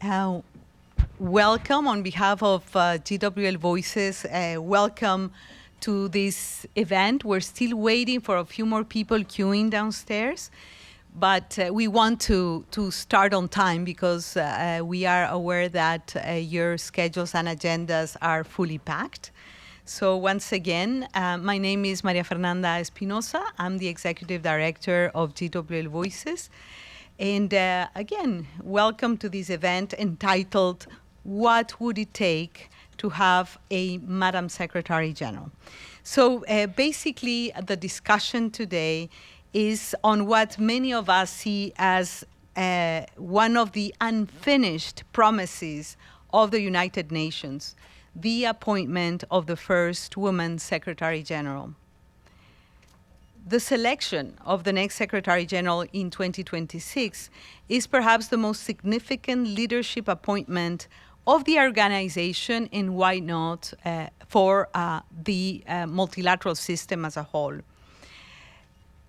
Uh, Welcome on behalf of GWL Voices. Welcome to this event. We're still waiting for a few more people queuing downstairs, but we want to start on time because we are aware that your schedules and agendas are fully packed. So once again, my name is María Fernanda Espinosa. I'm the Executive Director of GWL Voices. And again, welcome to this event entitled, What Would It Take to Have a Madam Secretary General? So basically, the discussion today is on what many of us see as one of the unfinished promises of the United Nations, the appointment of the first woman Secretary General. The selection of the next Secretary General in 2026 is perhaps the most significant leadership appointment of the organization, and why not for the multilateral system as a whole.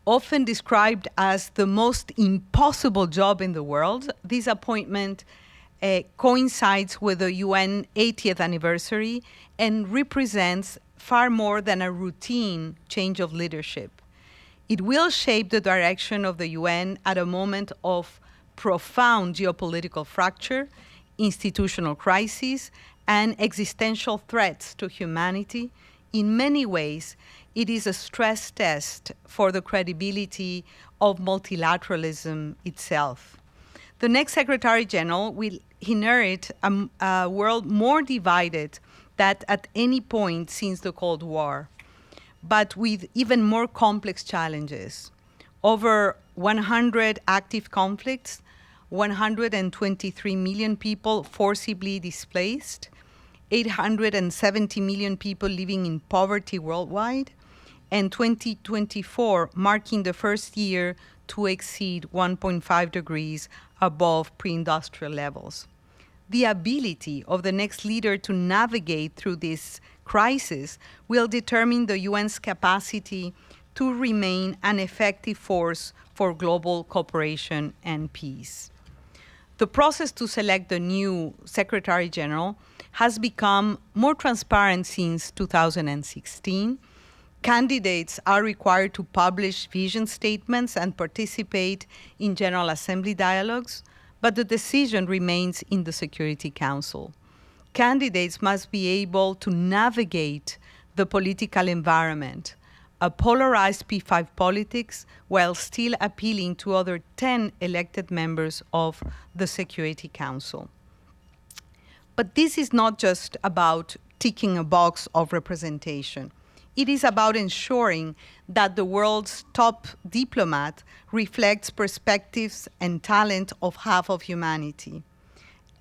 Often described as the most impossible job in the world, this appointment coincides with the UN 80th anniversary and represents far more than a routine change of leadership. It will shape the direction of the UN at a moment of profound geopolitical fracture, institutional crisis, and existential threats to humanity. In many ways, it is a stress test for the credibility of multilateralism itself. The next Secretary General will inherit a world more divided than at any point since the Cold War, but with even more complex challenges. Over 100 active conflicts, 123 million people forcibly displaced, 870 million people living in poverty worldwide, and 2024 marking the first year to exceed 1.5 degrees above pre-industrial levels. The ability of the next leader to navigate through this crisis will determine the UN's capacity to remain an effective force for global cooperation and peace. The process to select the new Secretary General has become more transparent since 2016. Candidates are required to publish vision statements and participate in General Assembly dialogues, but the decision remains in the Security Council. Candidates must be able to navigate the political environment, a polarized P5 politics, while still appealing to other 10 elected members of the Security Council. But this is not just about ticking a box of representation. It is about ensuring that the world's top diplomat reflects perspectives and talent of half of humanity.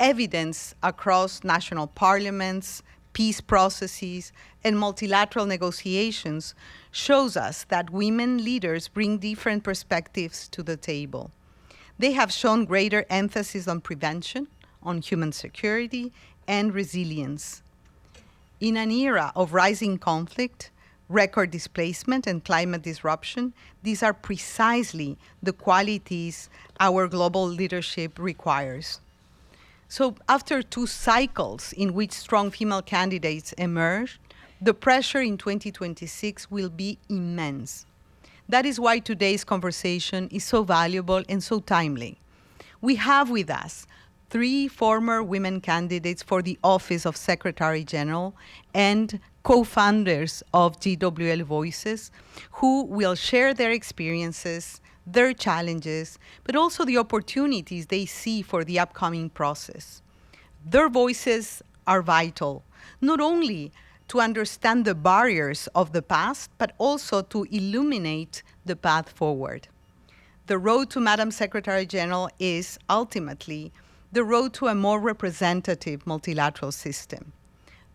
Evidence across national parliaments, peace processes, and multilateral negotiations shows us that women leaders bring different perspectives to the table. They have shown greater emphasis on prevention, on human security, and resilience. In an era of rising conflict, record displacement, and climate disruption, these are precisely the qualities our global leadership requires. So after 2 cycles in which strong female candidates emerged, the pressure in 2026 will be immense. That is why today's conversation is so valuable and so timely. We have with us 3 former women candidates for the office of Secretary General and co-founders of GWL Voices, who will share their experiences, their challenges, but also the opportunities they see for the upcoming process. Their voices are vital, not only to understand the barriers of the past, but also to illuminate the path forward. The road to Madam Secretary General is ultimately the road to a more representative multilateral system.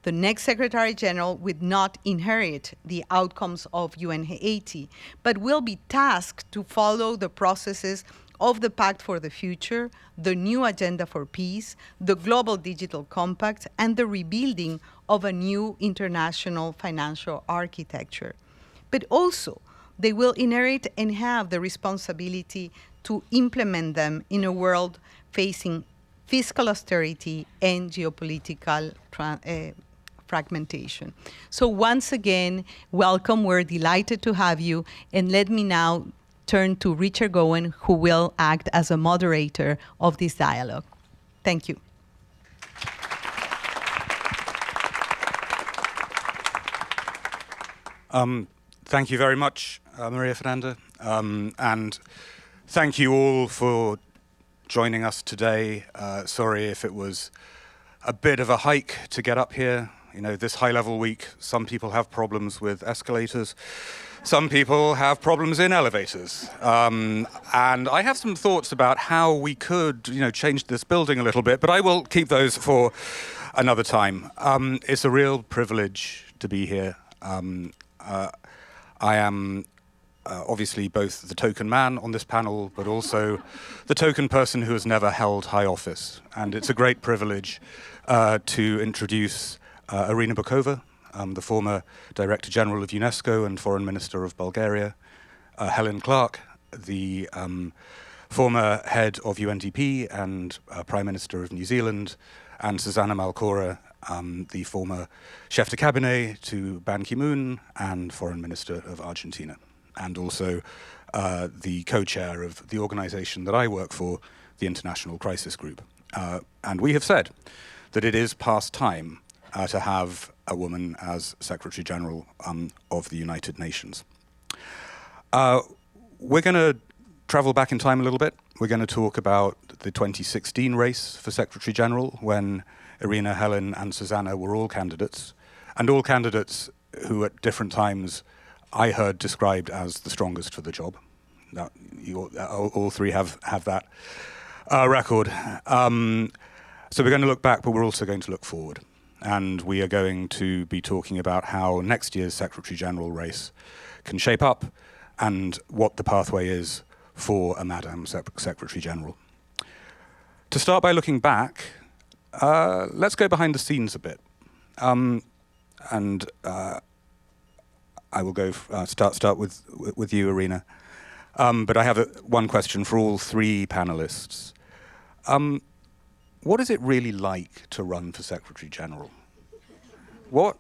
The next Secretary General would not inherit the outcomes of UN 80, but will be tasked to follow the processes of the Pact for the Future, the new Agenda for Peace, the Global Digital Compact, and the rebuilding of a new international financial architecture. But also, they will inherit and have the responsibility to implement them in a world facing fiscal austerity, and geopolitical fragmentation. So once again, welcome. We're delighted to have you. And let me now turn to Richard Gowan, who will act as a moderator of this dialogue. Thank you. Thank you very much, María Fernanda. And thank you all for joining us today. Sorry if it was a bit of a hike to get up here. You know, this high-level week, some people have problems with escalators. Some people have problems in elevators. And I have some thoughts about how we could, change this building a little bit, but I will keep those for another time. It's a real privilege to be here. I am obviously both the token man on this panel, but also the token person who has never held high office. And it's a great privilege to introduce Irina Bokova, the former Director General of UNESCO and Foreign Minister of Bulgaria, Helen Clark, the former head of UNDP and Prime Minister of New Zealand, and Susana Malcorra, the former chef de cabinet to Ban Ki-moon and Foreign Minister of Argentina, and also the co-chair of the organization that I work for, the International Crisis Group. And we have said that it is past time to have a woman as Secretary General of the United Nations. We're going to travel back in time a little bit. We're going to talk about the 2016 race for Secretary General, when Irina, Helen, and Susana were all candidates, and all candidates who at different times I heard described as the strongest for the job. Now, all three have that record. So we're going to look back, but we're also going to look forward. And we are going to be talking about how next year's Secretary General race can shape up and what the pathway is for a Madam Secretary General. To start by looking back, let's go behind the scenes a bit. I will go start with you, Irina. But I have one question for all three panelists. What is it really like to run for Secretary General? What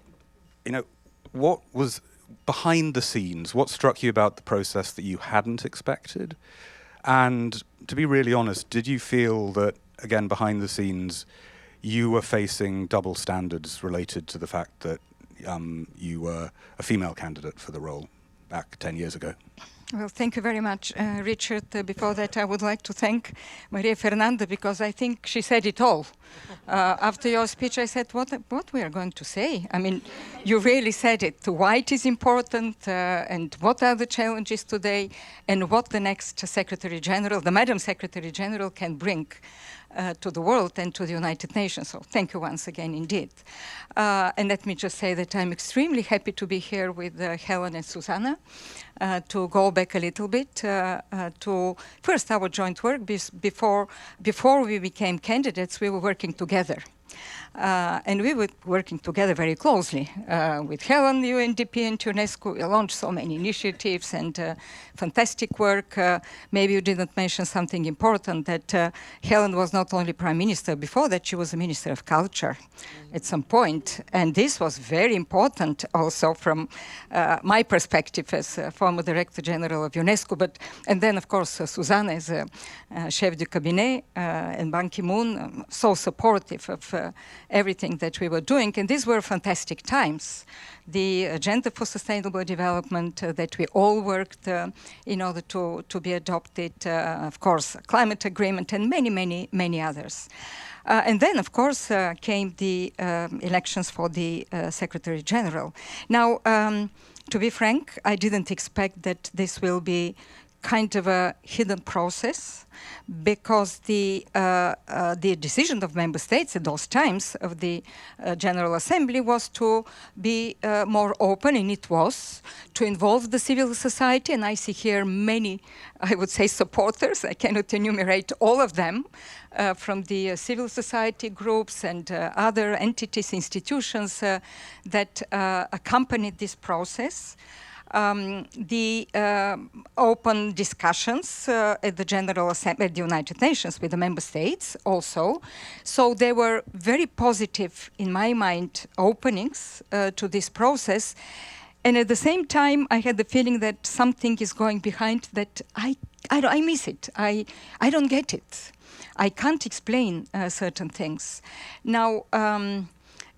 was behind the scenes? What struck you about the process that you hadn't expected? And to be really honest, did you feel that, again, behind the scenes, you were facing double standards related to the fact that you were a female candidate for the role back 10 years ago? Well, thank you very much, Richard. Before that, I would like to thank María Fernanda, because I think she said it all. After your speech, I said, what we are going to say? I mean, you really said it. Why it is important, and what are the challenges today, and what the next Secretary General, the Madam Secretary General, can bring to the world and to the United Nations. So thank you once again, indeed. And let me just say that I'm extremely happy to be here with Helen and Susana, to go back a little bit to first our joint work. Before we became candidates, we were working together. And we were working together very closely with Helen, UNDP, and UNESCO. We launched so many initiatives and fantastic work. Maybe you didn't mention something important, that Helen was not only Prime Minister. Before that, she was a Minister of Culture at some point. And this was very important also from my perspective as former Director General of UNESCO. And then, of course, Susana is a chef de cabinet, and Ban Ki-moon, so supportive of everything that we were doing. And these were fantastic times. The Agenda for Sustainable Development that we all worked in order to be adopted, of course, climate agreement, and many, many, many others. And then, of course, came the elections for the Secretary General. Now, to be frank, I didn't expect that this will be kind of a hidden process, because the decision of member states at those times of the General Assembly was to be more open, and it was to involve the civil society. And I see here many, I would say, supporters. I cannot enumerate all of them, from the civil society groups and other entities, institutions that accompanied this process. the open discussions at the General Assembly at the United Nations with the member states also. So there were very positive, in my mind, openings to this process. And at the same time, I had the feeling that something is going behind that I miss it. I don't get it. I can't explain certain things. Now,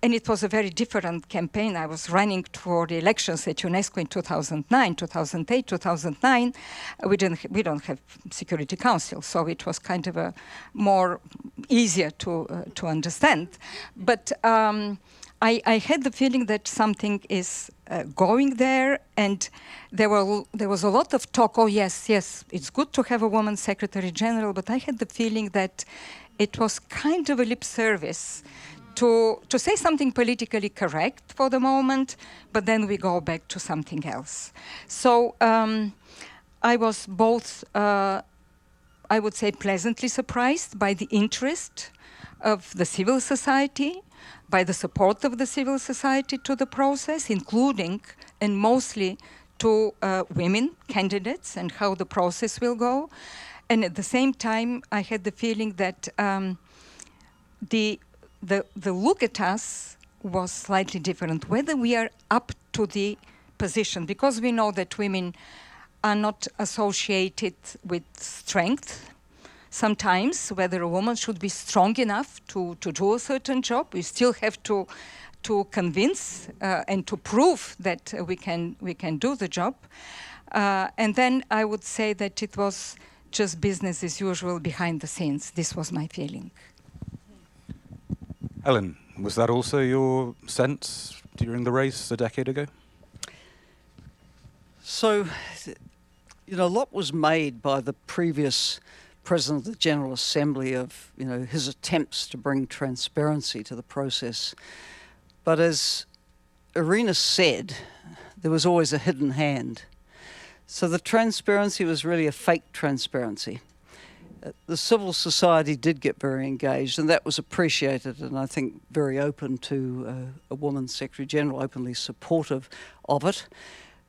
and it was a very different campaign. I was running for the elections at UNESCO in 2009, 2008, 2009. We don't have Security Council, so it was kind of a more easier to understand. But I had the feeling that something is going there, and there was a lot of talk. Oh yes, it's good to have a woman Secretary General, but I had the feeling that it was kind of a lip service to say something politically correct for the moment, but then we go back to something else. So I was both, I would say, pleasantly surprised by the interest of the civil society, by the support of the civil society to the process, including and mostly to women candidates and how the process will go. And at the same time, I had the feeling that the look at us was slightly different, whether we are up to the position, because we know that women are not associated with strength. Sometimes, whether a woman should be strong enough to do a certain job, we still have to convince and to prove that we can do the job. And then I would say that it was just business as usual behind the scenes. This was my feeling. Helen, was that also your sense during the race a decade ago? So, a lot was made by the previous President of the General Assembly of, his attempts to bring transparency to the process. But as Irina said, there was always a hidden hand. So the transparency was really a fake transparency. The civil society did get very engaged, and that was appreciated, and I think very open to a woman Secretary General, openly supportive of it.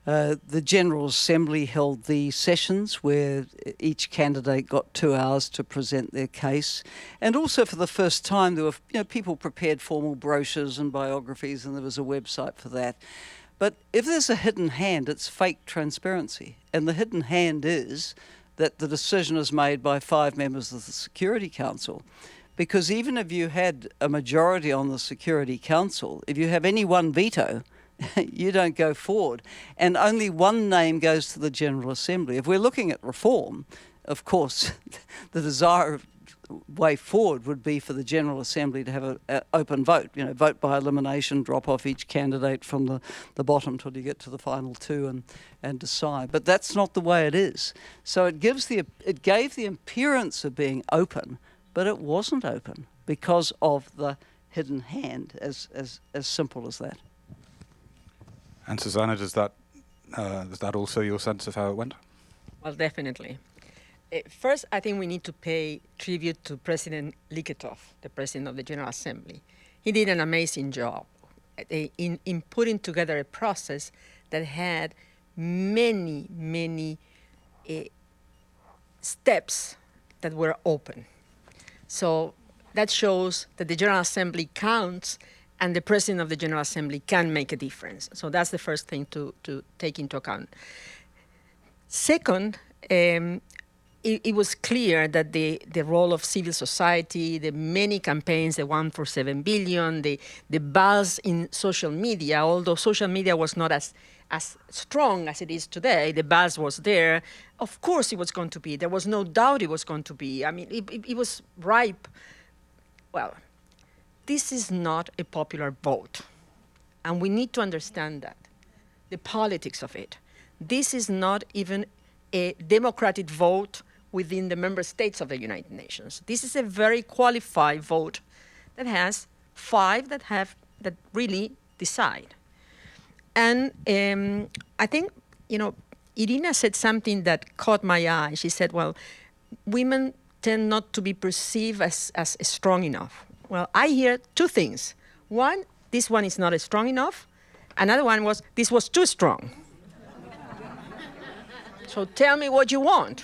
The General Assembly held the sessions where each candidate got 2 hours to present their case, and also for the first time there were people prepared formal brochures and biographies, and there was a website for that. But if there's a hidden hand, it's fake transparency, and the hidden hand is that the decision is made by 5 members of the Security Council. Because even if you had a majority on the Security Council, if you have any one veto, you don't go forward. And only one name goes to the General Assembly. If we're looking at reform, of course, the desired way forward would be for the General Assembly to have an open vote, vote by elimination, drop off each candidate from the bottom till you get to the final 2 and decide. But that's not the way it is. So it gave the appearance of being open, but it wasn't open because of the hidden hand, as simple as that. And Susana, is that also your sense of how it went? Well, definitely. First, I think we need to pay tribute to President Liketov, the President of the General Assembly. He did an amazing job in putting together a process that had many steps that were open. So that shows that the General Assembly counts and the President of the General Assembly can make a difference. So that's the first thing to take into account. Second, it was clear that the role of civil society, the many campaigns, the one for 7 billion, the buzz in social media, although social media was not as strong as it is today, the buzz was there. Of course it was going to be. There was no doubt it was going to be. I mean, it was ripe. Well, this is not a popular vote. And we need to understand that, the politics of it. This is not even a democratic vote within the member states of the United Nations. This is a very qualified vote that has 5 that really decide. And I think, Irina said something that caught my eye. She said, well, women tend not to be perceived as strong enough. Well, I hear 2 things. One, this one is not strong enough. Another one was, this was too strong. So tell me what you want.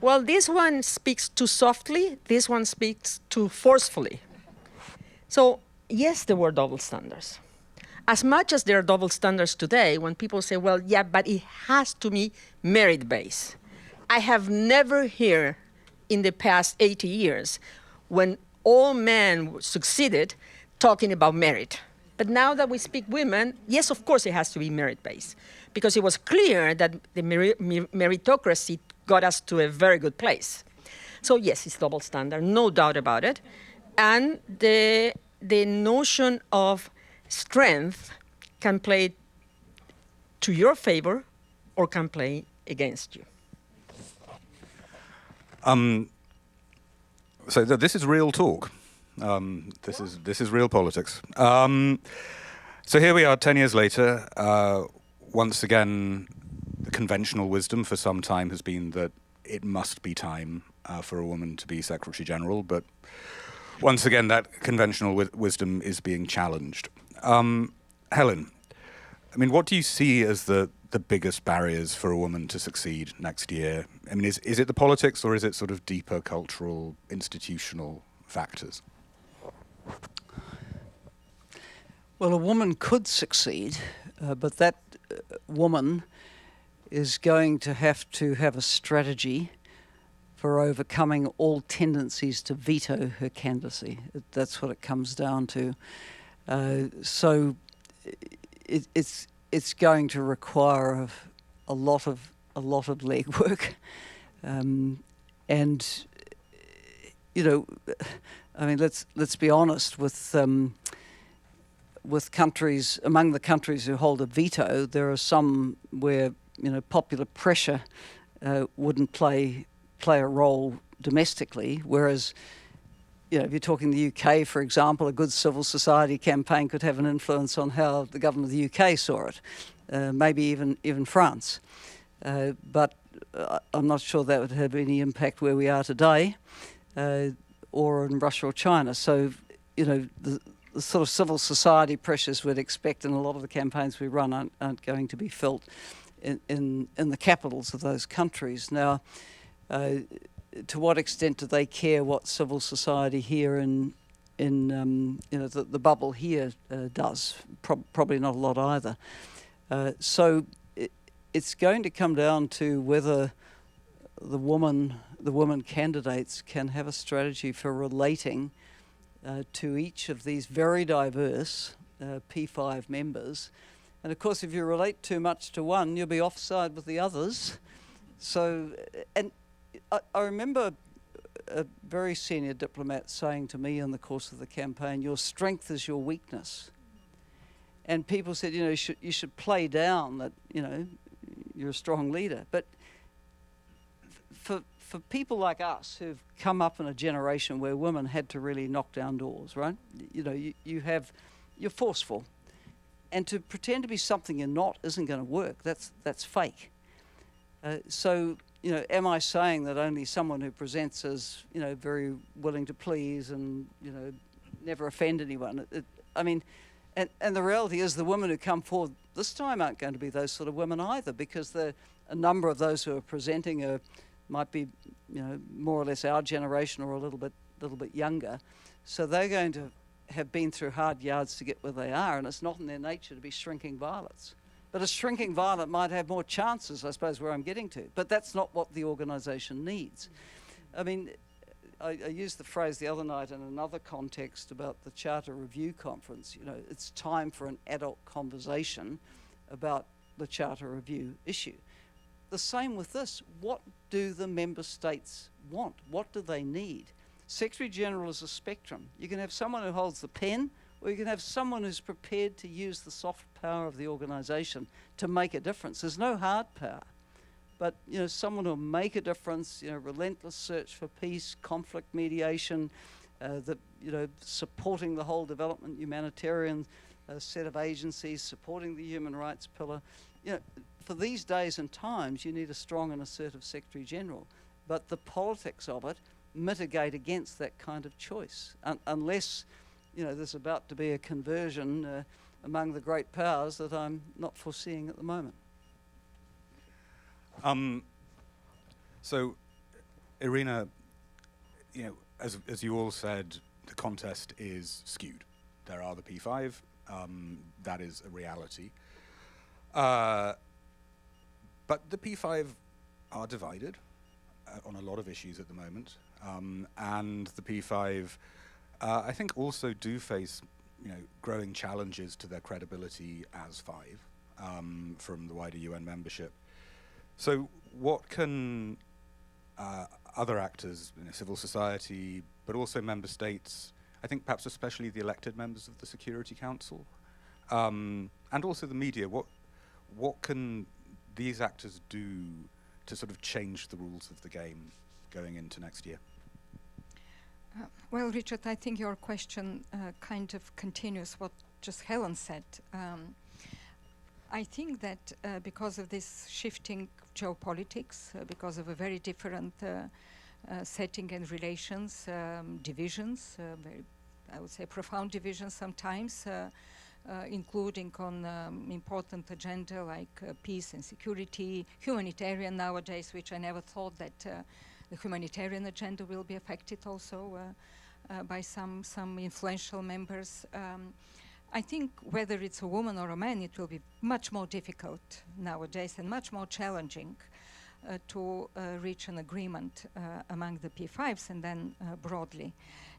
Well, this one speaks too softly, this one speaks too forcefully. So, yes, there were double standards. As much as there are double standards today, when people say, well, yeah, but it has to be merit-based. I have never heard in the past 80 years when all men succeeded talking about merit. But now that we speak women, yes, of course it has to be merit-based, because it was clear that the meritocracy got us to a very good place. So yes, it's double standard, no doubt about it. And the notion of strength can play to your favor or can play against you. So this is real talk. This is real politics. So here we are 10 years later. Once again, the conventional wisdom for some time has been that it must be time for a woman to be Secretary General, but once again, that conventional wisdom is being challenged. Helen, I mean, what do you see as the biggest barriers for a woman to succeed next year? I mean, is it the politics, or is it sort of deeper cultural, institutional factors? Well, a woman could succeed, but that woman is going to have a strategy for overcoming all tendencies to veto her candidacy. That's what it comes down to. So it's going to require a lot of legwork, and you know, I mean, let's be honest with countries, among the countries who hold a veto, there are some where, you know, popular pressure wouldn't play a role domestically, whereas, you know, if you're talking the UK, for example, a good civil society campaign could have an influence on how the government of the UK saw it, maybe even France. But I'm not sure that would have any impact where we are today, or in Russia or China. So, you know, the sort of civil society pressures we'd expect in a lot of the campaigns we run aren't going to be felt in the capitals of those countries. Now, to what extent do they care what civil society here in you know, the bubble here does? Probably not a lot either. So it's going to come down to whether the woman candidates can have a strategy for relating to each of these very diverse P5 members. And of course, if you relate too much to one, you'll be offside with the others. So, and I remember a very senior diplomat saying to me in the course of the campaign, your strength is your weakness. And people said, you know, you should play down that, you know, you're a strong leader. But for people like us who've come up in a generation where women had to really knock down doors, right? You know, you're forceful. And to pretend to be something you're not isn't going to work. That's fake. So, you know, am I saying that only someone who presents as, you know, very willing to please and, you know, never offend anyone? I mean, and the reality is the women who come forward this time aren't going to be those sort of women either, because a number of those who are presenting might be, you know, more or less our generation or a little bit younger. So they're going to have been through hard yards to get where they are, and it's not in their nature to be shrinking violets. But a shrinking violet might have more chances, I suppose, where I'm getting to. But that's not what the organisation needs. I mean, I used the phrase the other night in another context about the Charter Review Conference. You know, it's time for an adult conversation about the Charter Review issue. The same with this. What do the member states want? What do they need? Secretary General is a spectrum. You can have someone who holds the pen, or you can have someone who's prepared to use the soft power of the organisation to make a difference. There's no hard power. But, you know, someone who'll make a difference, you know, relentless search for peace, conflict mediation, you know, supporting the whole development humanitarian set of agencies, supporting the human rights pillar. You know, for these days and times, you need a strong and assertive Secretary General. But the politics of it mitigate against that kind of choice, unless, you know, there's about to be a conversion among the great powers that I'm not foreseeing at the moment. So, Irina, as you all said, the contest is skewed. There are the P5. That is a reality. But the P5 are divided on a lot of issues at the moment, and the P5, I think, also do face growing challenges to their credibility as five from the wider UN membership. So, what can other actors, civil society, but also member states, I think perhaps especially the elected members of the Security Council, and also the media, what can these actors do to sort of change the rules of the game going into next year? Well, Richard, I think your question kind of continues what just Helen said. I think that because of this shifting geopolitics, because of a very different setting and relations, divisions, very, I would say, profound divisions sometimes, including on important agenda like peace and security, humanitarian nowadays, which I never thought that the humanitarian agenda will be affected also by some influential members. I think whether it's a woman or a man, it will be much more difficult nowadays and much more challenging to reach an agreement among the P5s and then broadly.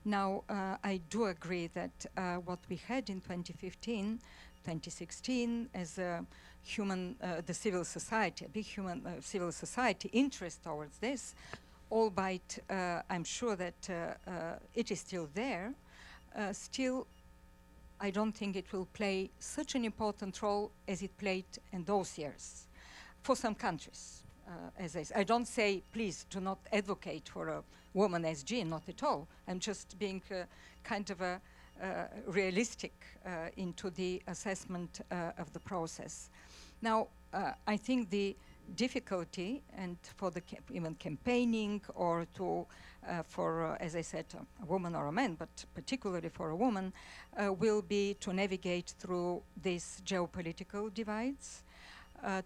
Now, I do agree that what we had in 2015, 2016 as a human, the civil society, a big human civil society interest towards this, albeit I'm sure that it is still there, still I don't think it will play such an important role as it played in those years for some countries. I don't say, please do not advocate for a woman SG, not at all. I'm just being kind of a realistic into the assessment of the process. Now, I think the difficulty, and for the even campaigning or to for as I said, a woman or a man, but particularly for a woman, will be to navigate through these geopolitical divides,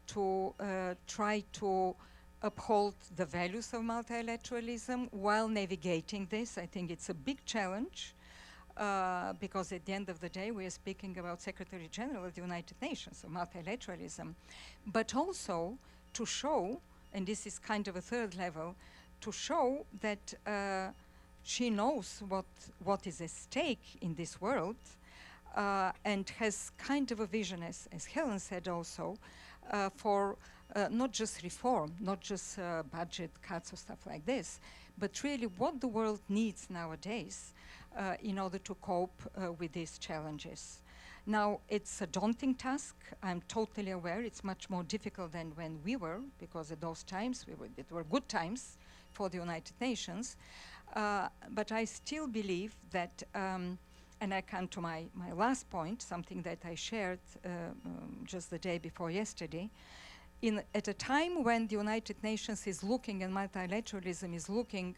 to try to uphold the values of multilateralism while navigating this. I think it's a big challenge. Because at the end of the day, we are speaking about Secretary General of the United Nations, so multilateralism, but also to show, and this is kind of a third level, to show that she knows what is at stake in this world and has kind of a vision, as Helen said also, for not just reform, not just budget cuts or stuff like this, but really what the world needs nowadays in order to cope with these challenges. Now, it's a daunting task. I'm totally aware it's much more difficult than when we were, because at those times, it were good times for the United Nations. But I still believe that, and I come to my last point, something that I shared just the day before yesterday, at a time when the United Nations is looking, and multilateralism is looking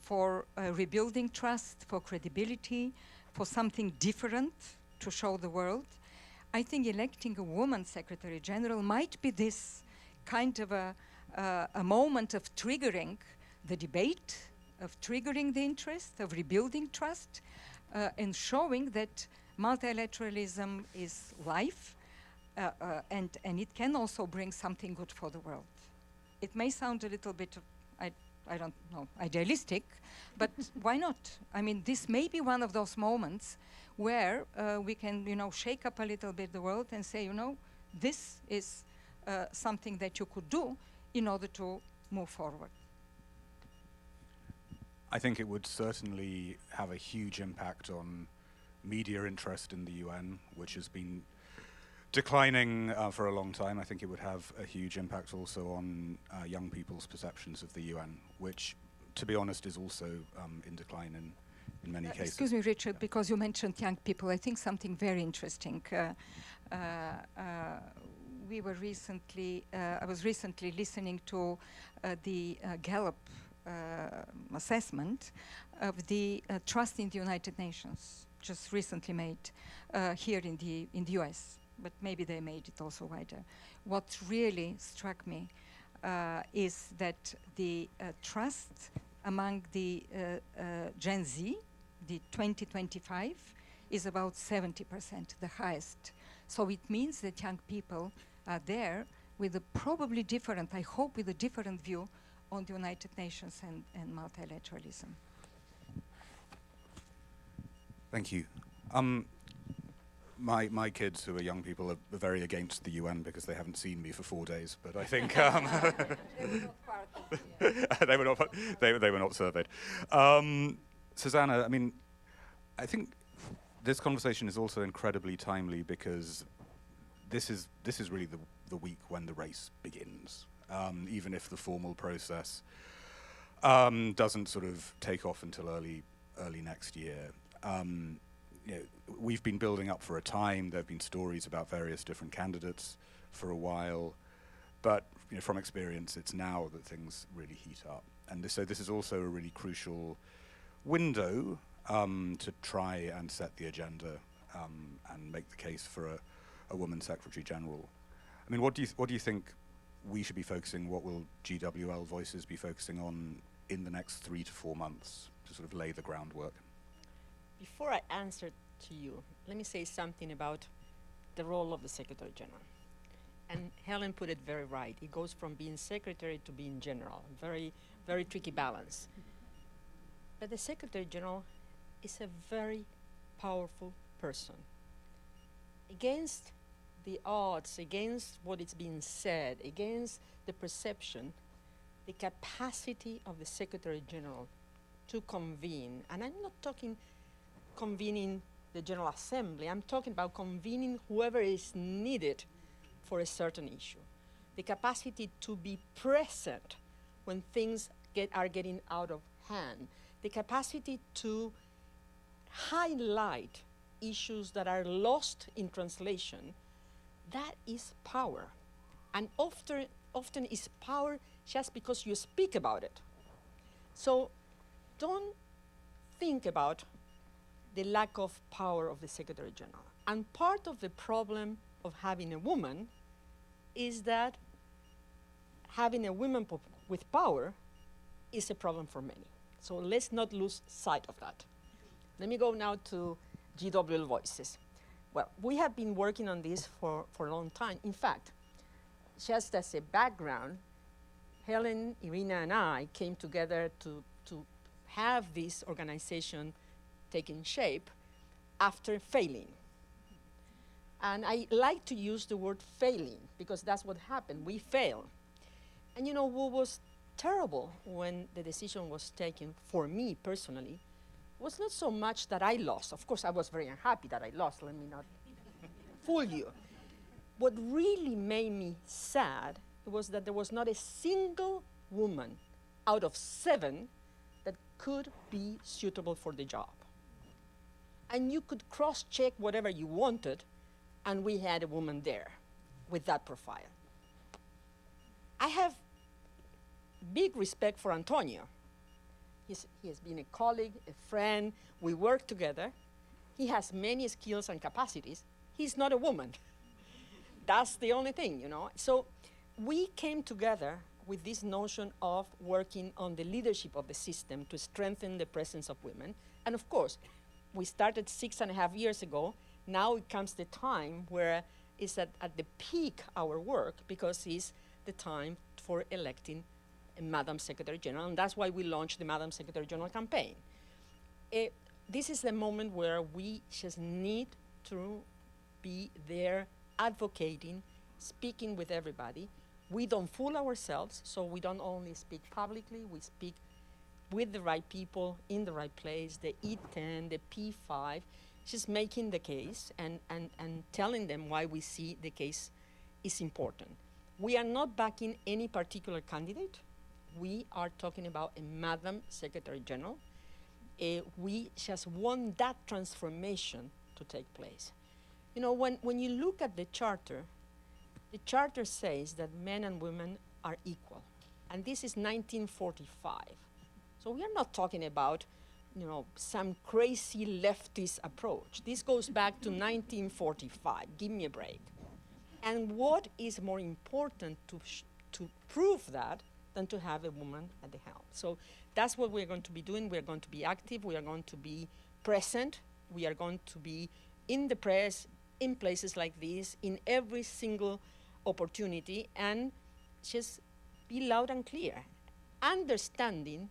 for rebuilding trust, for credibility, for something different to show the world, I think electing a woman Secretary General might be this kind of a moment of triggering the debate, of triggering the interest, of rebuilding trust, and showing that multilateralism is life, and it can also bring something good for the world. It may sound a little bit, I don't know, idealistic, but why not? I mean, this may be one of those moments where we can, shake up a little bit the world and say, this is something that you could do in order to move forward. I think it would certainly have a huge impact on media interest in the UN, which has been declining for a long time. I think it would have a huge impact also on young people's perceptions of the UN, which, to be honest, is also in decline in many cases. Excuse me, Richard, because you mentioned young people. I think something very interesting. We were recently, I was recently listening to the Gallup assessment of the trust in the United Nations, just recently made here in the US. But maybe they made it also wider. What really struck me is that the trust among the Gen Z, the 2025, is about 70%, the highest. So it means that young people are there with a probably different, I hope with a different view on the United Nations and multilateralism. Thank you. My kids, who are young people, are very against the UN because they haven't seen me for 4 days. But I think they were not surveyed. Susana, I mean, I think this conversation is also incredibly timely because this is really the week when the race begins. Even if the formal process doesn't sort of take off until early next year. You know, we've been building up for a time. There have been stories about various different candidates for a while, but you know, from experience, it's now that things really heat up. And so this is also a really crucial window to try and set the agenda and make the case for a woman Secretary General. I mean, what do you think we should be focusing? What will GWL Voices be focusing on in the next 3 to 4 months to sort of lay the groundwork? Before I answer to you, let me say something about the role of the Secretary General. And Helen put it very right. It goes from being secretary to being general. Very, very tricky balance. But the Secretary General is a very powerful person. Against the odds, against what is being said, against the perception, the capacity of the Secretary General to convene, and I'm not talking convening the General Assembly, I'm talking about convening whoever is needed for a certain issue. The capacity to be present when things are getting out of hand. The capacity to highlight issues that are lost in translation. That is power. And often is power just because you speak about it. So don't think about the lack of power of the Secretary General. And part of the problem of having a woman is that having a woman with power is a problem for many. So let's not lose sight of that. Let me go now to GWL Voices. Well, we have been working on this for a long time. In fact, just as a background, Helen, Irina, and I came together to have this organization taking shape after failing. And I like to use the word failing because that's what happened. We failed. And you know what was terrible when the decision was taken for me personally was not so much that I lost. Of course, I was very unhappy that I lost. Let me not fool you. What really made me sad was that there was not a single woman out of 7 that could be suitable for the job. And you could cross-check whatever you wanted, and we had a woman there with that profile. I have big respect for Antonio. He has been a colleague, a friend. We work together. He has many skills and capacities. He's not a woman. That's the only thing, you know. So we came together with this notion of working on the leadership of the system to strengthen the presence of women. And of course, we started 6.5 years ago. Now it comes the time where it's at the peak our work because it's the time for electing a Madam Secretary General, and that's why we launched the Madam Secretary General campaign. This is the moment where we just need to be there advocating, speaking with everybody. We don't fool ourselves, so we don't only speak publicly, we speak with the right people in the right place, the E10, the P5, just making the case and telling them why we see the case is important. We are not backing any particular candidate. We are talking about a Madam Secretary General. We just want that transformation to take place. You know, when you look at the charter says that men and women are equal. And this is 1945. So we are not talking about, you know, some crazy leftist approach. This goes back to 1945. Give me a break. And what is more important to prove that than to have a woman at the helm. So that's what we're going to be doing. We're going to be active. We are going to be present. We are going to be in the press, in places like this, in every single opportunity, and just be loud and clear, understanding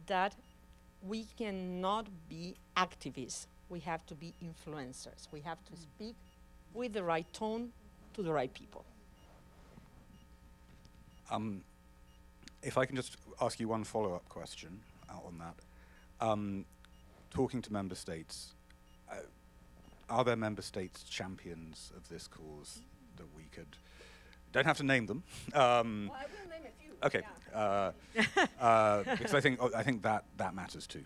that we cannot be activists. We have to be influencers. We have to speak with the right tone to the right people. If I can just ask you one follow-up question on that. Talking to member states, are there member states champions of this cause that we could, don't have to name them. Well, I will name a few. Okay, Yeah. because I think that matters too.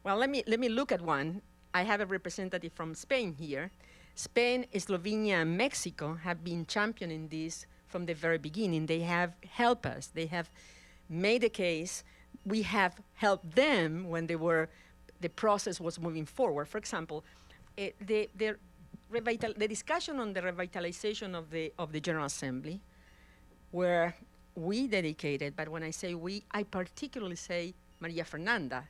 Well, let me look at one. I have a representative from Spain here. Spain, Slovenia, and Mexico have been championing this from the very beginning. They have helped us. They have made a case. We have helped them when the process was moving forward. For example, the discussion on the revitalization of the General Assembly, where we dedicated, but when I say we, I particularly say María Fernanda,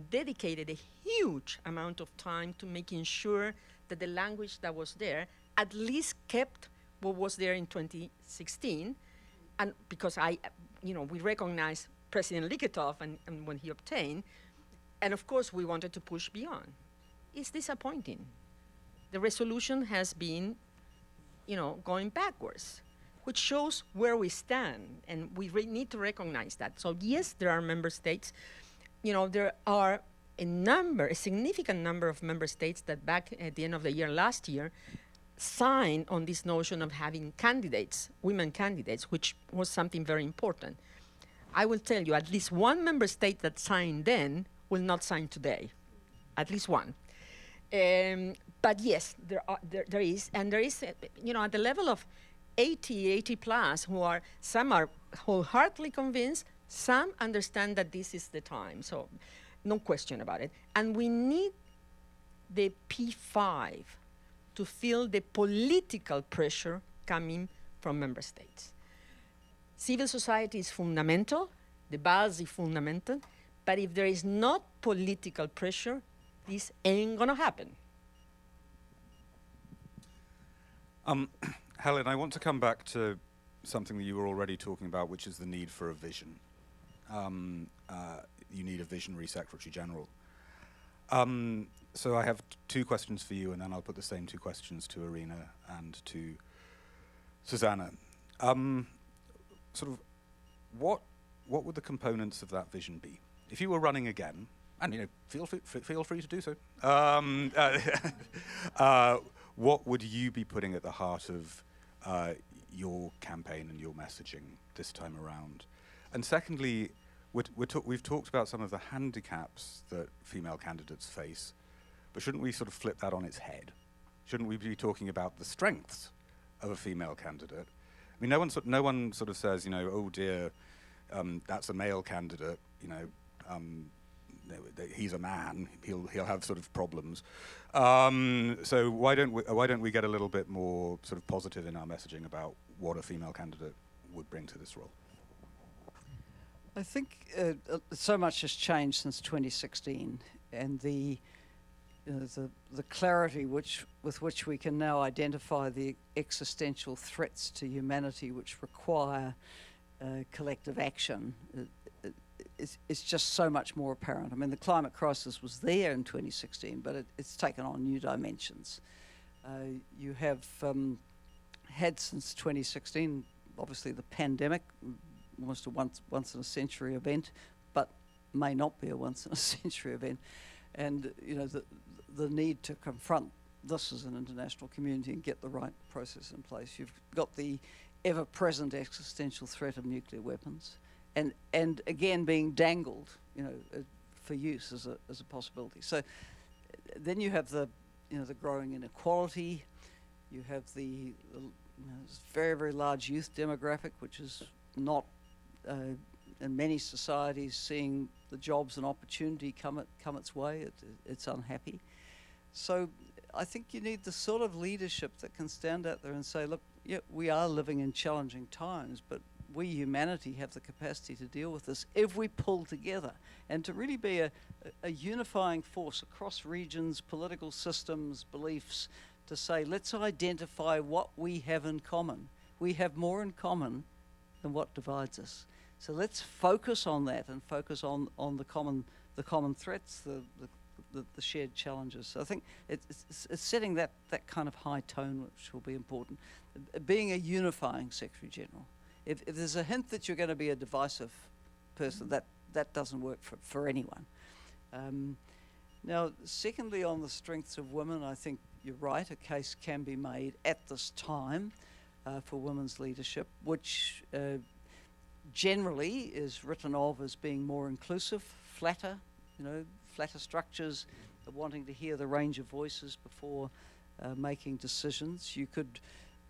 dedicated a huge amount of time to making sure that the language that was there at least kept what was there in 2016, and because we recognize President Likhatov and when he obtained, and of course we wanted to push beyond. It's disappointing. The resolution has been, going backwards, which shows where we stand, and we need to recognize that. So yes, there are member states. There are a significant number of member states that back at the end of the year last year signed on this notion of having candidates, women candidates, which was something very important. I will tell you, at least one member state that signed then will not sign today, at least one. But yes, there is, and there is, at the level of 80 plus, some are wholeheartedly convinced, some understand that this is the time, so no question about it. And we need the P5 to feel the political pressure coming from member states. Civil society is fundamental, the base is fundamental, but if there is not political pressure, this ain't gonna happen. Helen, I want to come back to something that you were already talking about, which is the need for a vision. You need a visionary Secretary General. So I have two questions for you, and then I'll put the same two questions to Irina and to Susana. What would the components of that vision be? If you were running again, and feel free to do so, what would you be putting at the heart of your campaign and your messaging this time around? And secondly, we've talked about some of the handicaps that female candidates face, but shouldn't we sort of flip that on its head? Shouldn't we be talking about the strengths of a female candidate? I mean, no one sort of says, oh dear, that's a male candidate, he's a man, he'll have sort of problems. So why don't we get a little bit more sort of positive in our messaging about what a female candidate would bring to this role? I think so much has changed since 2016, and the clarity with which we can now identify the existential threats to humanity which require collective action is just so much more apparent. I mean, the climate crisis was there in 2016, but it's taken on new dimensions. You have had since 2016, obviously the pandemic, almost a once in a century event, but may not be a once in a century event. And the need to confront this as an international community and get the right process in place. You've got the ever-present existential threat of nuclear weapons, and again being dangled, for use as a possibility. So then you have the growing inequality. You have the very, very large youth demographic, which is not in many societies seeing the jobs and opportunity come its way. It's unhappy. So I think you need the sort of leadership that can stand out there and say, look, yeah, we are living in challenging times, but we humanity have the capacity to deal with this if we pull together, and to really be a unifying force across regions, political systems, beliefs, to say, let's identify what we have in common. We have more in common than what divides us. So let's focus on that and focus on the common threats, the shared challenges. So I think it's setting that kind of high tone, which will be important. Being a unifying Secretary General. If there's a hint that you're going to be a divisive person, that doesn't work for anyone. Now, secondly, on the strengths of women, I think you're right, a case can be made at this time for women's leadership, which generally is written of as being more inclusive, flatter structures, wanting to hear the range of voices before making decisions. You could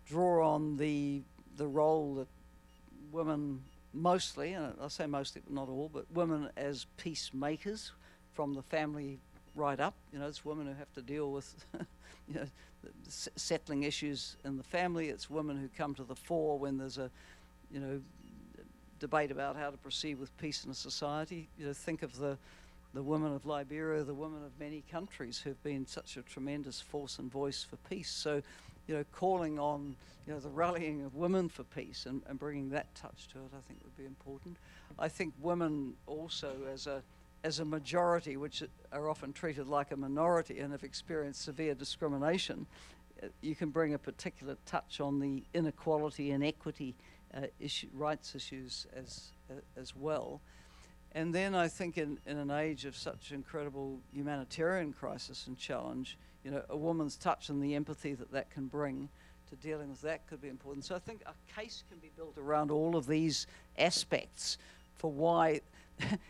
draw on the role that women mostly, and I say mostly but not all, but women as peacemakers from the family right up. It's women who have to deal with settling issues in the family. It's women who come to the fore when there's a debate about how to proceed with peace in a society. Think of the women of Liberia, the women of many countries who've been such a tremendous force and voice for peace. So, calling on the rallying of women for peace and bringing that touch to it, I think would be important. I think women also as a majority, which are often treated like a minority and have experienced severe discrimination, you can bring a particular touch on the inequality and equity rights issues as well. And then I think in an age of such incredible humanitarian crisis and challenge, a woman's touch and the empathy that can bring to dealing with that could be important. So I think a case can be built around all of these aspects for why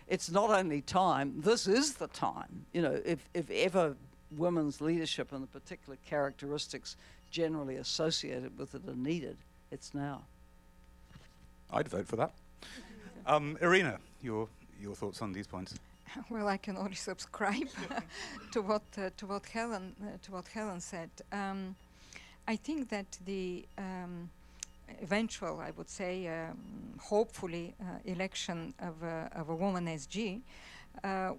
it's not only time, this is the time. If ever women's leadership and the particular characteristics generally associated with it are needed, it's now. I'd vote for that. Irina, your thoughts on these points? Well, I can only subscribe to what Helen said. I think that the eventual, I would say, hopefully, election of a woman SG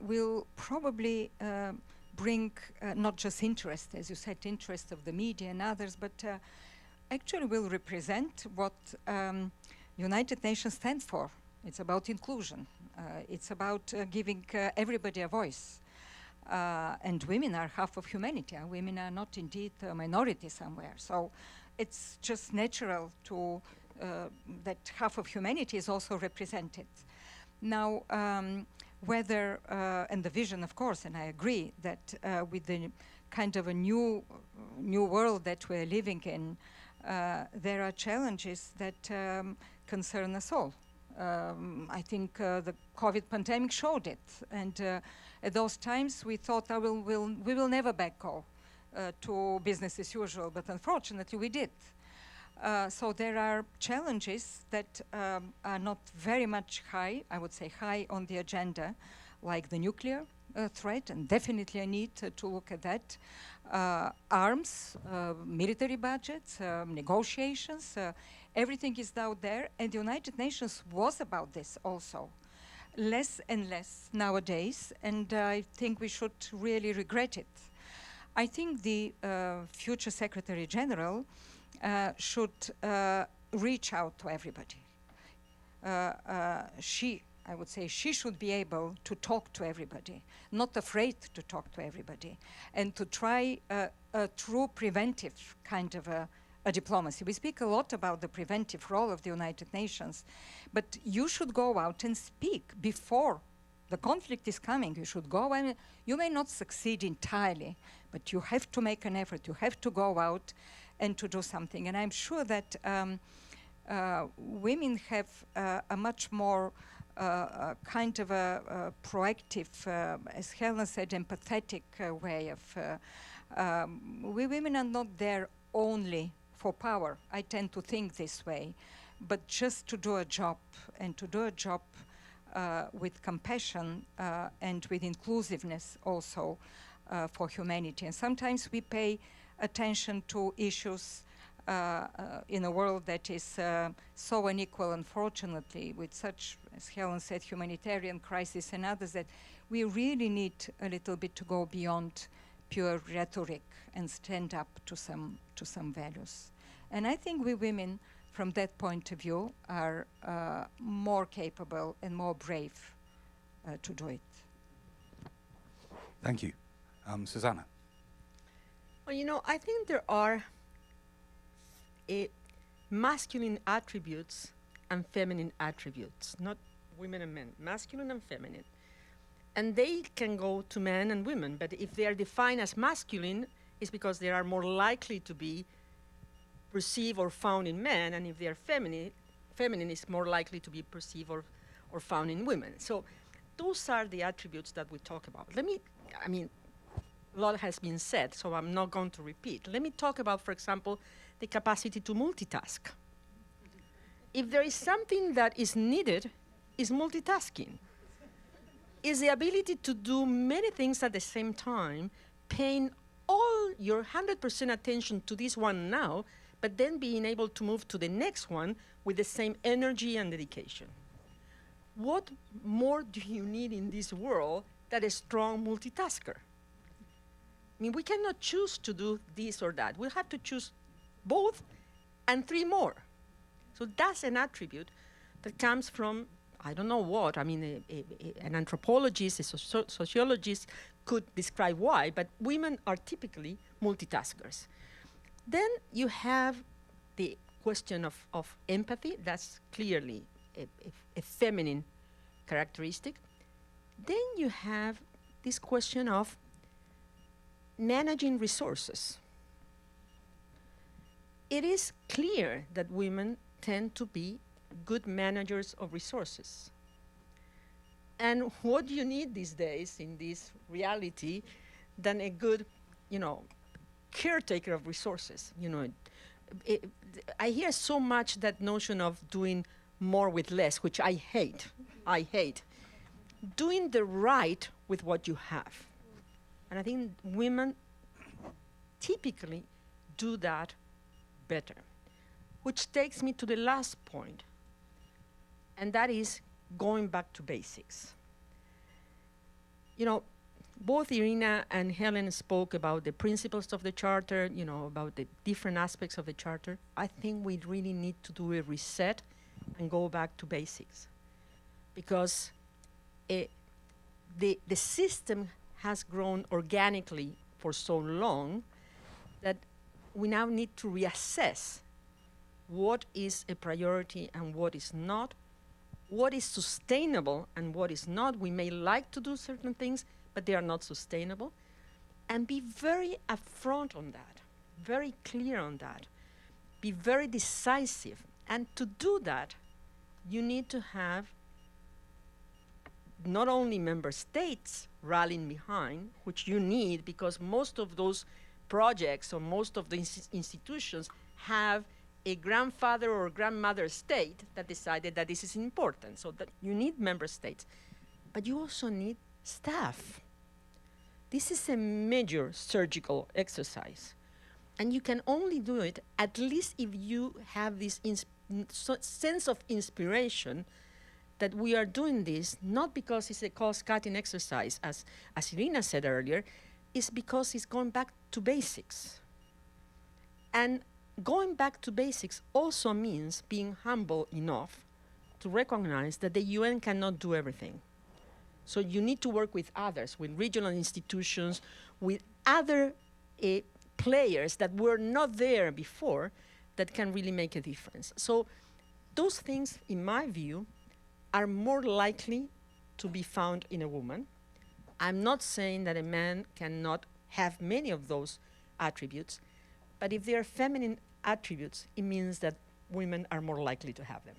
will probably bring not just interest, as you said, interest of the media and others, but actually will represent what United Nations stands for. It's about inclusion. It's about giving everybody a voice. And women are half of humanity. And women are not indeed a minority somewhere. So it's just natural to that half of humanity is also represented. Now, whether, and the vision, of course, and I agree that with the kind of a new world that we're living in, there are challenges that concern us all. I think the COVID pandemic showed it, and at those times we thought we will never back go to business as usual, but unfortunately we did. So there are challenges that are not very much high, I would say high on the agenda, like the nuclear threat, and definitely a need to look at that. Arms, military budgets, negotiations, everything is out there, and the United Nations was about this also. Less and less nowadays, and I think we should really regret it. I think the future Secretary General should reach out to everybody. I would say she should be able to talk to everybody, not afraid to talk to everybody, and to try a true preventive kind of a diplomacy. We speak a lot about the preventive role of the United Nations, but you should go out and speak before the conflict is coming. You should go, and you may not succeed entirely, but you have to make an effort. You have to go out and to do something. And I'm sure that women have a much more kind of a proactive, as Helen said, empathetic way of, we women are not there only for power. I tend to think this way, but just to do a job, and to do a job with compassion and with inclusiveness also for humanity. And sometimes we pay attention to issues in a world that is so unequal, unfortunately, with such, as Helen said, humanitarian crisis and others, that we really need a little bit to go beyond pure rhetoric and stand up to some values. And I think we women, from that point of view, are more capable and more brave to do it. Thank you. Susana. Well, you know, I think there are masculine attributes and feminine attributes, not women and men, masculine and feminine. And they can go to men and women, but if they are defined as masculine, it's because they are more likely to be perceived or found in men, and if they are feminine, it's more likely to be perceived or found in women. So those are the attributes that we talk about. A lot has been said, so I'm not going to repeat. Let me talk about, for example, the capacity to multitask. If there is something that is needed, is multitasking. Is the ability to do many things at the same time, paying all your 100% attention to this one now, but then being able to move to the next one with the same energy and dedication. What more do you need in this world than a strong multitasker? I mean, we cannot choose to do this or that. We'll have to choose both and 3 more. So that's an attribute that comes from, I don't know what. I mean, an anthropologist, a sociologist could describe why, but women are typically multitaskers. Then you have the question of empathy. That's clearly a feminine characteristic. Then you have this question of managing resources. It is clear that women tend to be good managers of resources. And what do you need these days in this reality than a good, caretaker of resources? I hear so much that notion of doing more with less, which I hate. I hate. Doing the right with what you have. And I think women typically do that better. Which takes me to the last point, and that is going back to basics. Both Irina and Helen spoke about the principles of the Charter, about the different aspects of the Charter. I think we really need to do a reset and go back to basics. Because the system has grown organically for so long that we now need to reassess what is a priority and what is not, what is sustainable and what is not. We may like to do certain things, but they are not sustainable, and be very upfront on that, very clear on that, be very decisive. And to do that, you need to have not only member states rallying behind, which you need because most of those projects or most of the institutions have a grandfather or grandmother state that decided that this is important. So that you need member states, but you also need staff. This is a major surgical exercise. And you can only do it at least if you have this sense of inspiration that we are doing this, not because it's a cost-cutting exercise, as Irina said earlier, it's because it's going back to basics. And going back to basics also means being humble enough to recognize that the UN cannot do everything. So you need to work with others, with regional institutions, with other players that were not there before that can really make a difference. So those things, in my view, are more likely to be found in a woman. I'm not saying that a man cannot have many of those attributes, but if they are feminine attributes, it means that women are more likely to have them.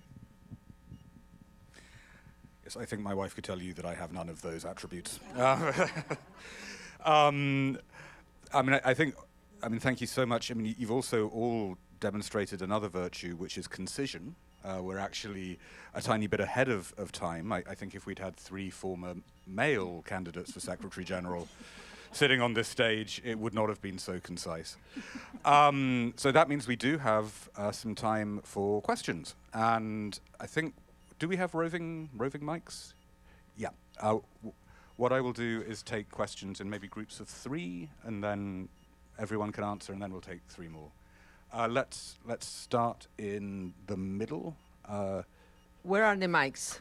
Yes, I think my wife could tell you that I have none of those attributes. Thank you so much. You've also all demonstrated another virtue, which is concision. We're actually a tiny bit ahead of time. I think if we'd had 3 former male candidates for Secretary General sitting on this stage, it would not have been so concise. So that means we do have some time for questions. And I think, do we have roving mics? Yeah. What I will do is take questions in maybe groups of 3, and then everyone can answer, and then we'll take 3 more. Let's start in the middle. Where are the mics?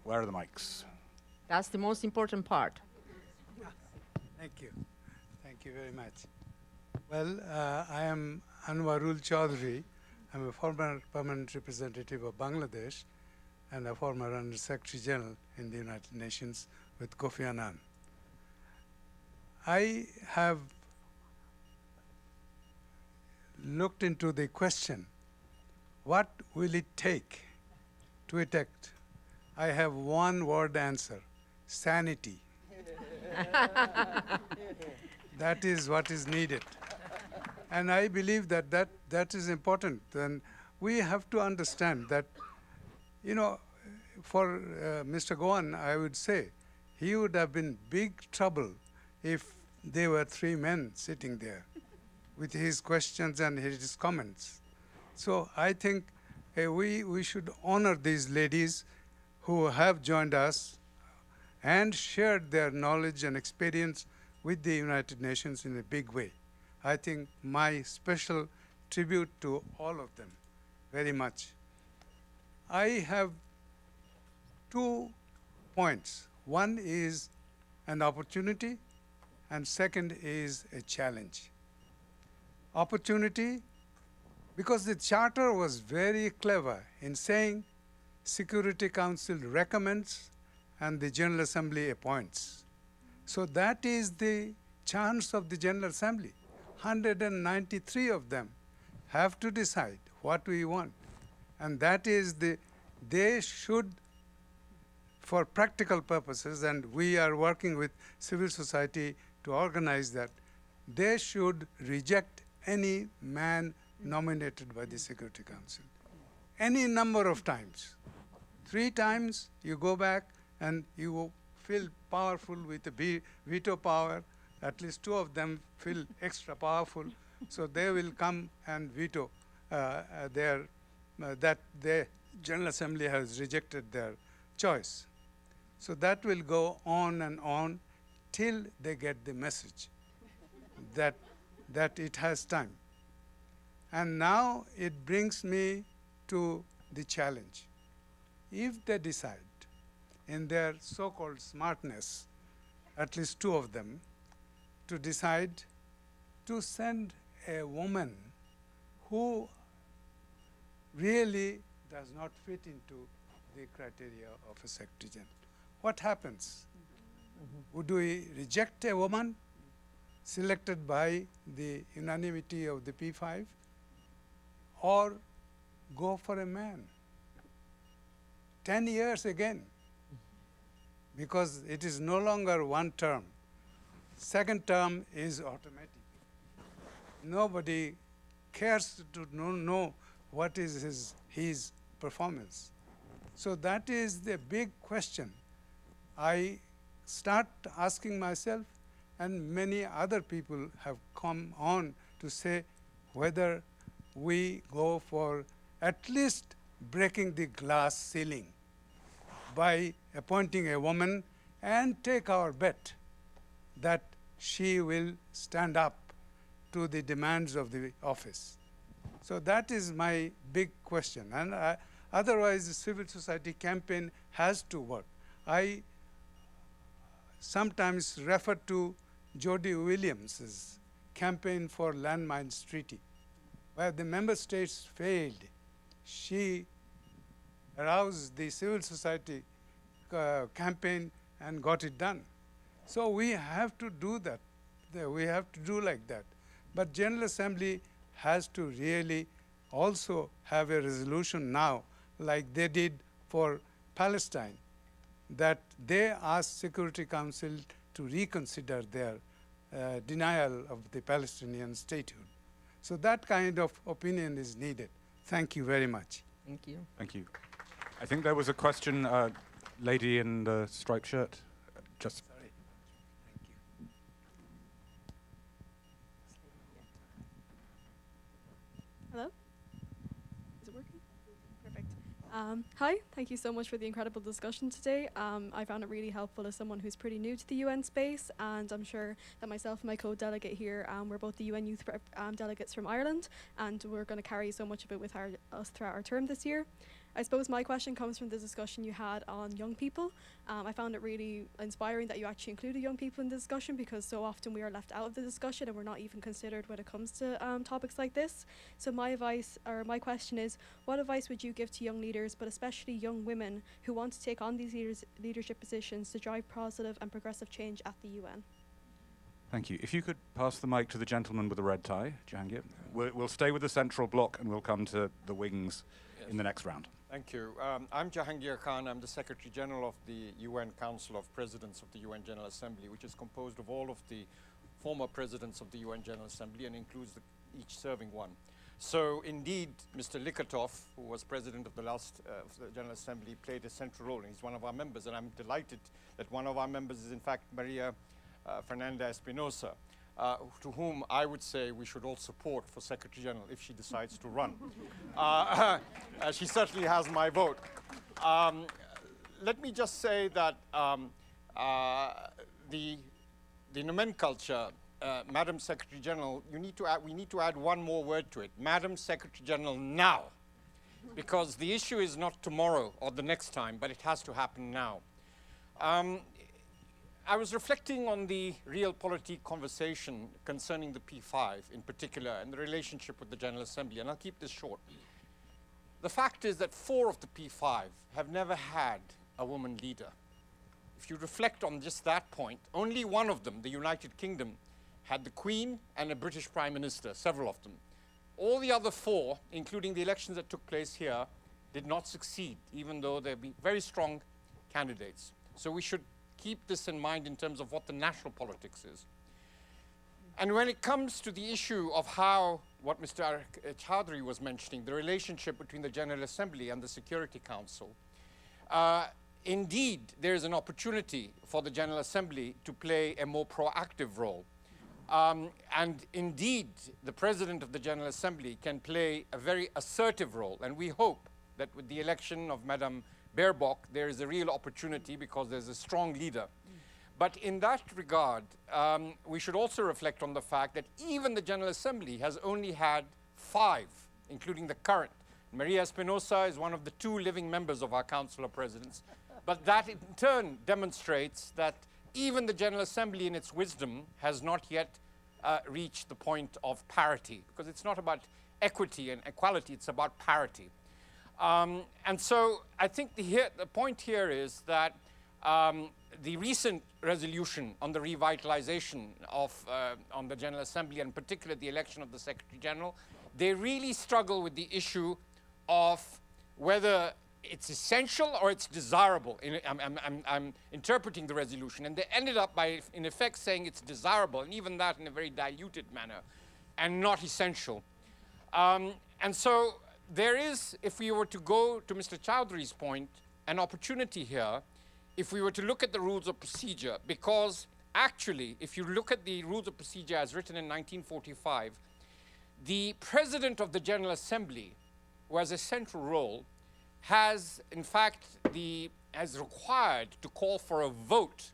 Where are the mics? That's the most important part. Thank you. Thank you very much. Well, I am Anwarul Chaudhry. I'm a former permanent representative of Bangladesh and a former Under Secretary General in the United Nations with Kofi Annan. I have looked into the question, what will it take to attack? I have one word answer, sanity. That is what is needed. And I believe that is important. And we have to understand that, you know, for Mr. Gowan, I would say, he would have been big trouble if there were 3 men sitting there with his questions and his comments. So I think we should honor these ladies who have joined us and shared their knowledge and experience with the United Nations in a big way. I think my special tribute to all of them very much. I have 2 points. One is an opportunity, and second is a challenge. Opportunity, because the charter was very clever in saying Security Council recommends and the General Assembly appoints. So that is the chance of the General Assembly. 193 of them have to decide what we want. And that is they should, for practical purposes, and we are working with civil society to organize that, they should reject any man nominated by the Security Council. Any number of times. 3 times you go back and you feel powerful with the veto power. At least 2 of them feel extra powerful. So they will come and veto that the General Assembly has rejected their choice. So that will go on and on till they get the message that it has time. And now it brings me to the challenge. If they decide in their so-called smartness, at least 2 of them, to decide to send a woman who really does not fit into the criteria of a Secretary General, what happens? Would we reject a woman selected by the unanimity of the P5, or go for a man? 10 years again, because it is no longer 1 term. 2nd term is automatic. Nobody cares to know what is his performance. So that is the big question. I start asking myself, and many other people have come on to say whether we go for at least breaking the glass ceiling by appointing a woman and take our bet that she will stand up to the demands of the office. So that is my big question. And otherwise, the civil society campaign has to work. I sometimes refer to Jody Williams's campaign for landmines treaty, where the member states failed. She aroused the civil society campaign and got it done. So we have to do that. We have to do like that. But General Assembly has to really also have a resolution now, like they did for Palestine, that they asked Security Council to reconsider their denial of the Palestinian statehood. So that kind of opinion is needed. Thank you very much. Thank you. Thank you. I think there was a question, lady in the striped shirt. Just. Sorry. Hi, thank you so much for the incredible discussion today. I found it really helpful as someone who's pretty new to the UN space, and I'm sure that myself and my co-delegate here, we're both the UN Youth delegates from Ireland, and we're going to carry so much of it with us throughout our term this year. I suppose my question comes from the discussion you had on young people. I found it really inspiring that you actually included young people in the discussion, because so often we are left out of the discussion and we're not even considered when it comes to topics like this. So my question is, what advice would you give to young leaders, but especially young women who want to take on these leadership positions to drive positive and progressive change at the UN? Thank you. If you could pass the mic to the gentleman with the red tie, Jahangir. We'll stay with the central block and we'll come to the wings in the next round. Thank you. I'm Jahangir Khan. I'm the Secretary General of the UN Council of Presidents of the UN General Assembly, which is composed of all of the former presidents of the UN General Assembly and includes each serving one. So indeed, Mr. Likatov, who was president of the last of the General Assembly, played a central role, and he's one of our members, and I'm delighted that one of our members is in fact María Fernanda Espinosa, to whom I would say we should all support for Secretary General if she decides to run. She certainly has my vote. Let me just say that the nomenclature, Madam Secretary General, we need to add one more word to it, Madam Secretary General now, because the issue is not tomorrow or the next time, but it has to happen now. I was reflecting on the realpolitik conversation concerning the P5 in particular and the relationship with the General Assembly, and I'll keep this short. The fact is that 4 of the P5 have never had a woman leader. If you reflect on just that point, only one of them, the United Kingdom, had the Queen and a British Prime Minister, several of them. All the other 4, including the elections that took place here, did not succeed, even though they'd be very strong candidates. So we should keep this in mind in terms of what the national politics is. And when it comes to the issue of how, what Mr. Chowdhury was mentioning, the relationship between the General Assembly and the Security Council, indeed, there is an opportunity for the General Assembly to play a more proactive role. And indeed, the President of the General Assembly can play a very assertive role, and we hope that with the election of Madam Baerbock, there is a real opportunity because there's a strong leader. But in that regard, we should also reflect on the fact that even the General Assembly has only had 5, including the current. María Espinosa is one of the 2 living members of our Council of Presidents. But that in turn demonstrates that even the General Assembly in its wisdom has not yet reached the point of parity, because it's not about equity and equality, it's about parity. And so I think the point here is that the recent resolution on the revitalization of on the General Assembly, and in particular the election of the Secretary General, they really struggle with the issue of whether it's essential or it's desirable. I'm interpreting the resolution, and they ended up by, in effect, saying it's desirable, and even that in a very diluted manner, and not essential. And so there is, if we were to go to Mr. Chowdhury's point, an opportunity here if we were to look at the rules of procedure, because actually, if you look at the rules of procedure as written in 1945, the President of the General Assembly, who has a central role, has in fact has required to call for a vote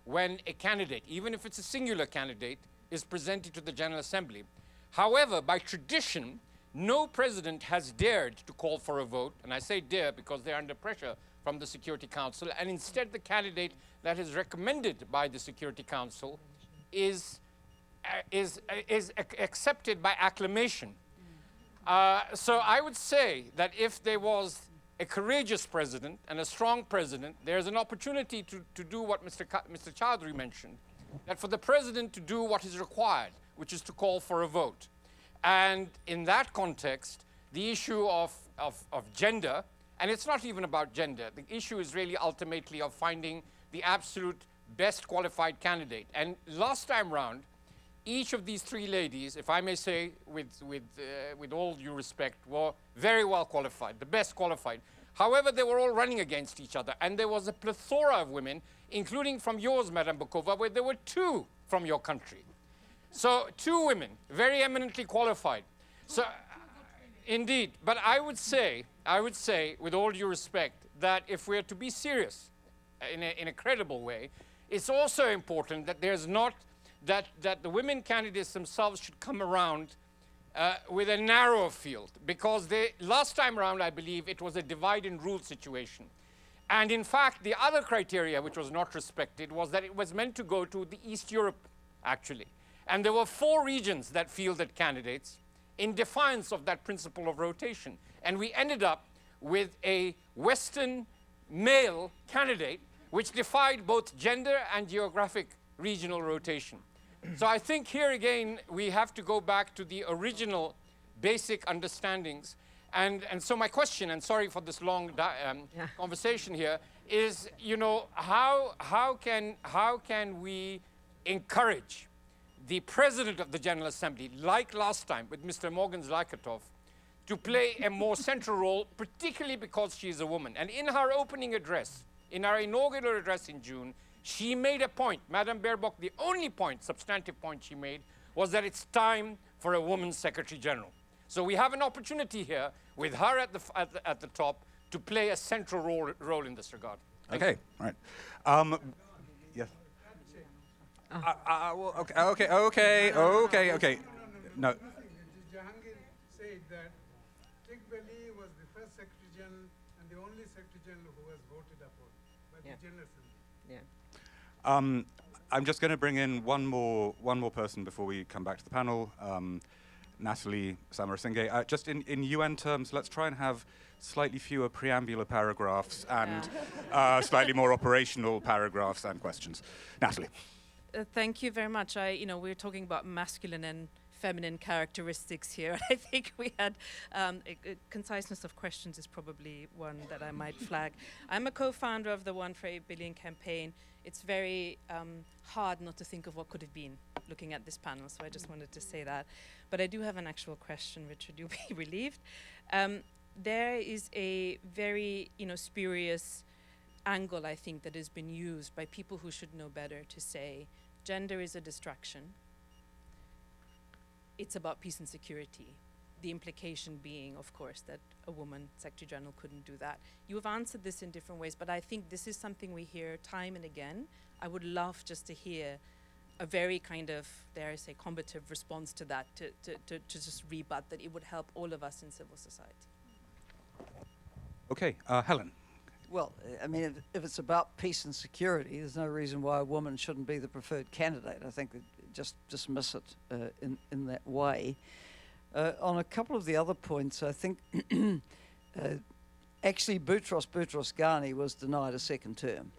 when a candidate, even if it's a singular candidate, is presented to the General Assembly. However, by tradition, no president has dared to call for a vote, and I say dare because they're under pressure from the Security Council, and instead the candidate that is recommended by the Security Council is accepted by acclamation. So I would say that if there was a courageous president and a strong president, there's an opportunity to do what Mr. Chowdhury mentioned, that for the president to do what is required, which is to call for a vote. And in that context, the issue of gender, and it's not even about gender, the issue is really ultimately of finding the absolute best qualified candidate. And last time round, each of these 3 ladies, if I may say with all due respect, were very well qualified, the best qualified. However, they were all running against each other, and there was a plethora of women, including from yours, Madam Bokova, where there were 2 from your country. So 2 women, very eminently qualified. So indeed, but I would say I would say, with all due respect, that if we're to be serious in a credible way, it's also important that there's not, that the women candidates themselves should come around with a narrow field, because last time around, I believe, it was a divide and rule situation. And in fact, the other criteria which was not respected was that it was meant to go to the East Europe, actually. And there were 4 regions that fielded candidates in defiance of that principle of rotation. And we ended up with a Western male candidate which defied both gender and geographic regional rotation. So I think here again, we have to go back to the original basic understandings. And so my question, and sorry for this long conversation here, is, you know, how can we encourage the President of the General Assembly, like last time with Mr. Morgan-Zlakatov, to play a more central role, particularly because she is a woman. And in her opening address, in our inaugural address in June, she made a point, Madam Baerbock, the only point, substantive point she made, was that it's time for a woman Secretary General. So we have an opportunity here, with her at the top, to play a central role in this regard. Okay, all right. Yes. Well, okay. No. Jahangir said that Tikbeli was the first Secretary General and the only Secretary General who was voted upon by the General Assembly. I'm just going to bring in one more person before we come back to the panel. Natalie Samarasinghe. Just in UN terms, let's try and have slightly fewer preambular paragraphs and slightly more operational paragraphs and questions. Natalie. Thank you very much. We're talking about masculine and feminine characteristics here. I think we had conciseness of questions is probably one that I might flag. I'm a co-founder of the 1 for 8 Billion campaign. It's very hard not to think of what could have been looking at this panel, so I just wanted to say that. But I do have an actual question, Richard, you'll be relieved. There is a very spurious angle, I think, that has been used by people who should know better to say gender is a distraction. It's about peace and security. The implication being, of course, that a woman Secretary General couldn't do that. You have answered this in different ways, but I think this is something we hear time and again. I would love just to hear a very kind of, dare I say, combative response to that, to just rebut that it would help all of us in civil society. Okay, Helen. Well, I mean, if it's about peace and security, there's no reason why a woman shouldn't be the preferred candidate. I think we just dismiss it in that way. On a couple of the other points, I think actually Boutros Ghani was denied a second term.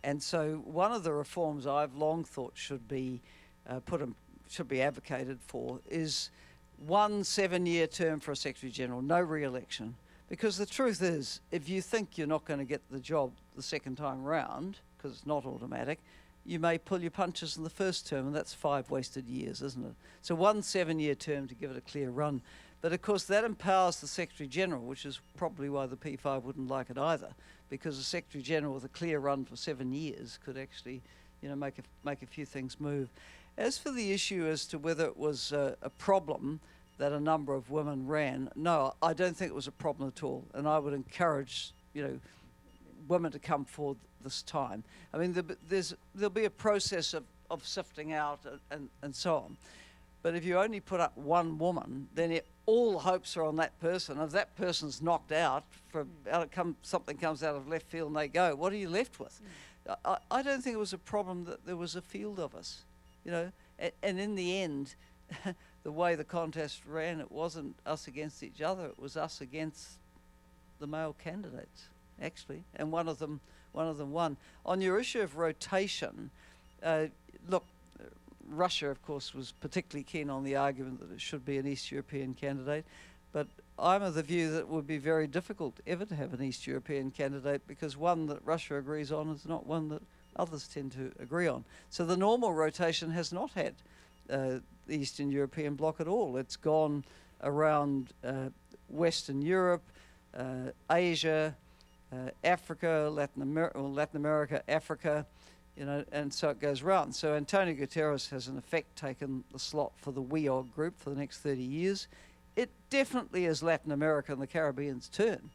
And so one of the reforms I've long thought should be advocated for is 1 7-year term for a Secretary General, no re-election. Because the truth is, if you think you're not going to get the job the second time round, because it's not automatic, you may pull your punches in the first term, and that's 5 wasted years, isn't it? So 1 7-year term to give it a clear run. But of course that empowers the Secretary General, which is probably why the P5 wouldn't like it either, because the Secretary General with a clear run for 7 years could actually, make a few things move. As for the issue as to whether it was a problem that a number of women ran, no, I don't think it was a problem at all, and I would encourage, women to come forward this time. I mean, there'll be a process of sifting out and so on. But if you only put up one woman, then all hopes are on that person. If that person's knocked out, something comes out of left field and they go, what are you left with? I don't think it was a problem that there was a field of us, and in the end, the way the contest ran, it wasn't us against each other, it was us against the male candidates, actually, and one of them won. On your issue of rotation, look, Russia, of course, was particularly keen on the argument that it should be an East European candidate, but I'm of the view that it would be very difficult ever to have an East European candidate, because one that Russia agrees on is not one that others tend to agree on. So the normal rotation has not had the Eastern European bloc at all. It's gone around Western Europe, Asia, Africa, Latin America, Africa, and so it goes round. So Antonio Guterres has in effect taken the slot for the WEOG group for the next 30 years. it definitely is Latin America and the Caribbean's turn.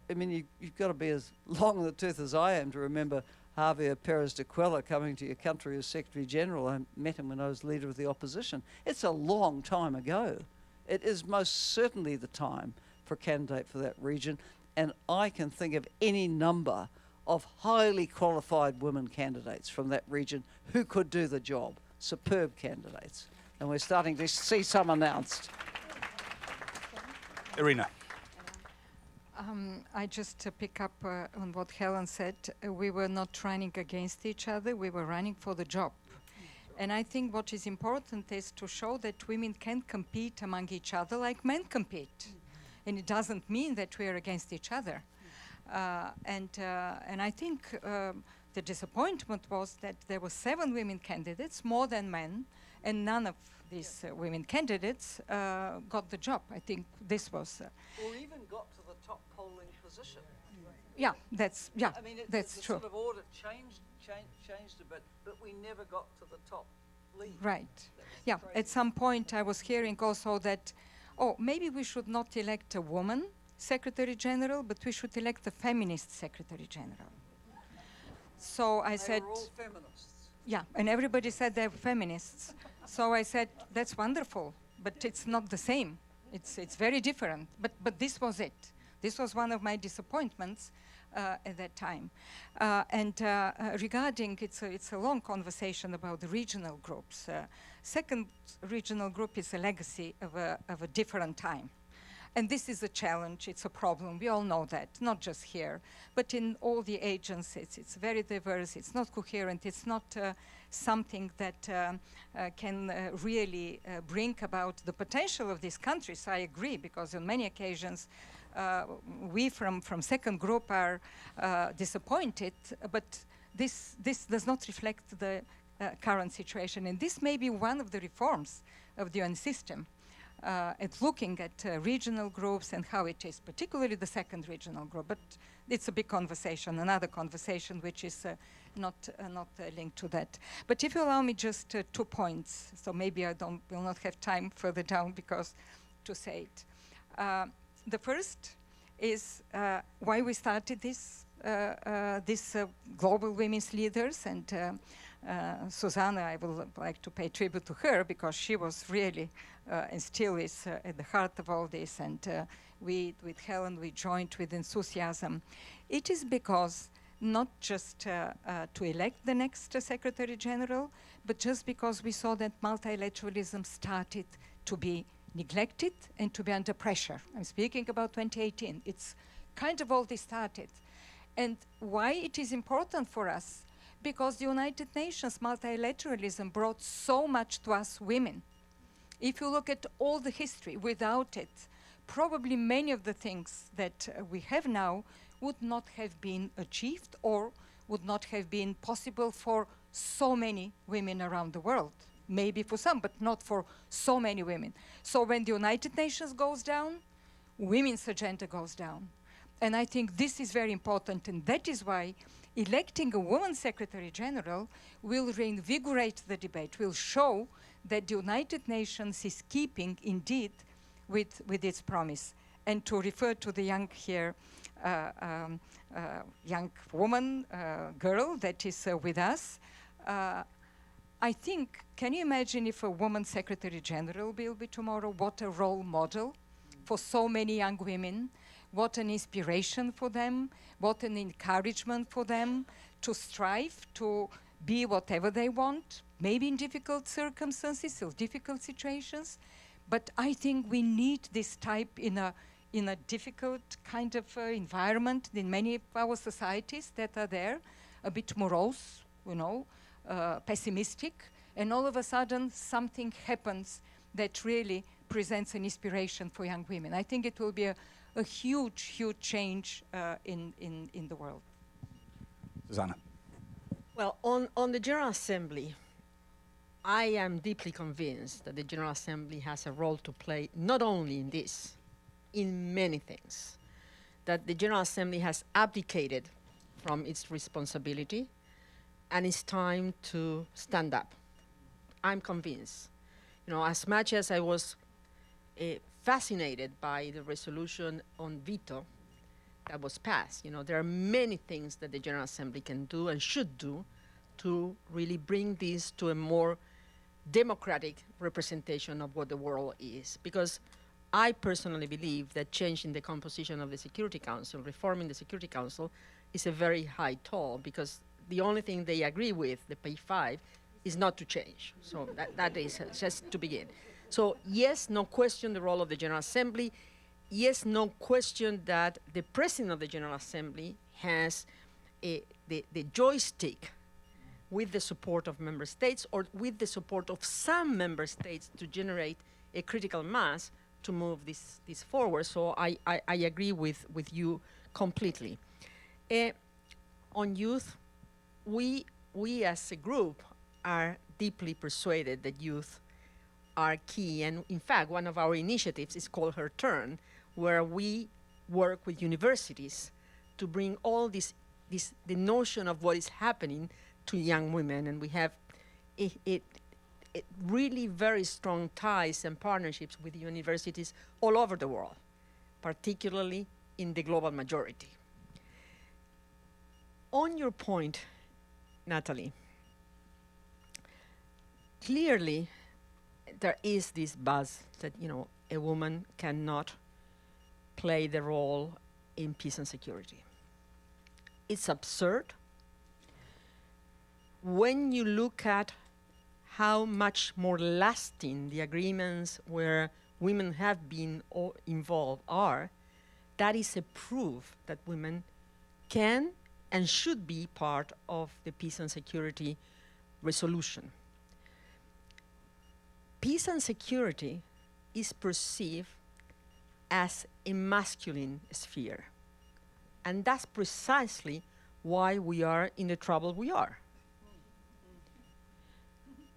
I mean, you've got to be as long in the tooth as I am to remember Javier Perez de Cuellar coming to your country as Secretary General. I met him when I was leader of the opposition. It's a long time ago. It is most certainly the time for a candidate for that region, and I can think of any number of highly qualified women candidates from that region who could do the job. Superb candidates. And we're starting to see some announced. Irina. I just pick up on what Helen said. We were not running against each other, we were running for the job. And I think what is important is to show that women can compete among each other like men compete. And it doesn't mean that we are against each other. And I think the disappointment was that there were 7 women candidates, more than men, and none of these women candidates got the job. I think this was... or even got to the top polling position. Yeah, that's I mean, that's the true. sort of order changed a bit, but we never got to the top lead. Right. Yeah, at some point I was hearing also that, oh, maybe we should not elect a woman Secretary General, but we should elect a feminist Secretary General. So I said... They were all feminists. Yeah, and everybody said they're feminists. So I said, that's wonderful, but it's not the same. It's very different. But this was it. This was one of my disappointments at that time. Regarding, it's a long conversation about the regional groups. Second regional group is a legacy of a different time. And this is a challenge, it's a problem, we all know that, not just here, but in all the agencies. It's very diverse, it's not coherent, it's not something that can really bring about the potential of these countries. I agree, because on many occasions we from second group are disappointed, but this does not reflect the current situation. And this may be one of the reforms of the UN system. At looking at regional groups and how it is, particularly the second regional group. But it's a big conversation, another conversation which is not linked to that. But if you allow me just 2 points, so maybe I will not have time further down because to say it. The first is why we started this global women's leaders, and Susana, I would like to pay tribute to her because she was really and still is at the heart of all this, and with Helen we joined with enthusiasm. It is because not just to elect the next Secretary General, but just because we saw that multilateralism started to be neglected and to be under pressure. I'm speaking about 2018. It's kind of all this started. And why it is important for us? Because the United Nations multilateralism brought so much to us women. If you look at all the history, without it, probably many of the things that we have now would not have been achieved or would not have been possible for so many women around the world. Maybe for some, but not for so many women. So when the United Nations goes down, women's agenda goes down. And I think this is very important, and that is why electing a woman Secretary General will reinvigorate the debate, will show that the United Nations is keeping, indeed, with its promise. And to refer to the young here, young woman, girl that is with us, I think, can you imagine if a woman Secretary General will be tomorrow? What a role model for so many young women. What an inspiration for them, what an encouragement for them to strive to be whatever they want, maybe in difficult circumstances or difficult situations. But I think we need this type in a difficult kind of environment in many of our societies that are there, a bit morose, you know, pessimistic, and all of a sudden something happens that really presents an inspiration for young women. I think it will be a huge, huge change in the world. Susana. Well, on the General Assembly, I am deeply convinced that the General Assembly has a role to play, not only in this, in many things. That the General Assembly has abdicated from its responsibility, and it's time to stand up. I'm convinced. You know, as much as I was fascinated by the resolution on veto that was passed. You know, there are many things that the General Assembly can do and should do to really bring this to a more democratic representation of what the world is. Because I personally believe that changing the composition of the Security Council, reforming the Security Council, is a very high toll, because the only thing they agree with, the P5, is not to change. So that is just to begin. So yes, no question the role of the General Assembly. Yes, no question that the President of the General Assembly has the joystick with the support of member states, or with the support of some member states, to generate a critical mass to move this forward. So I agree with you completely. On youth, we as a group are deeply persuaded that youth are key. And in fact, one of our initiatives is called Her Turn, where we work with universities to bring all the notion of what is happening to young women. And we have really very strong ties and partnerships with universities all over the world, particularly in the global majority. On your point, Natalie, clearly there is this buzz that, you know, a woman cannot play the role in peace and security. It's absurd. When you look at how much more lasting the agreements where women have been involved are, that is a proof that women can and should be part of the peace and security resolution. Peace and security is perceived as a masculine sphere. And that's precisely why we are in the trouble we are.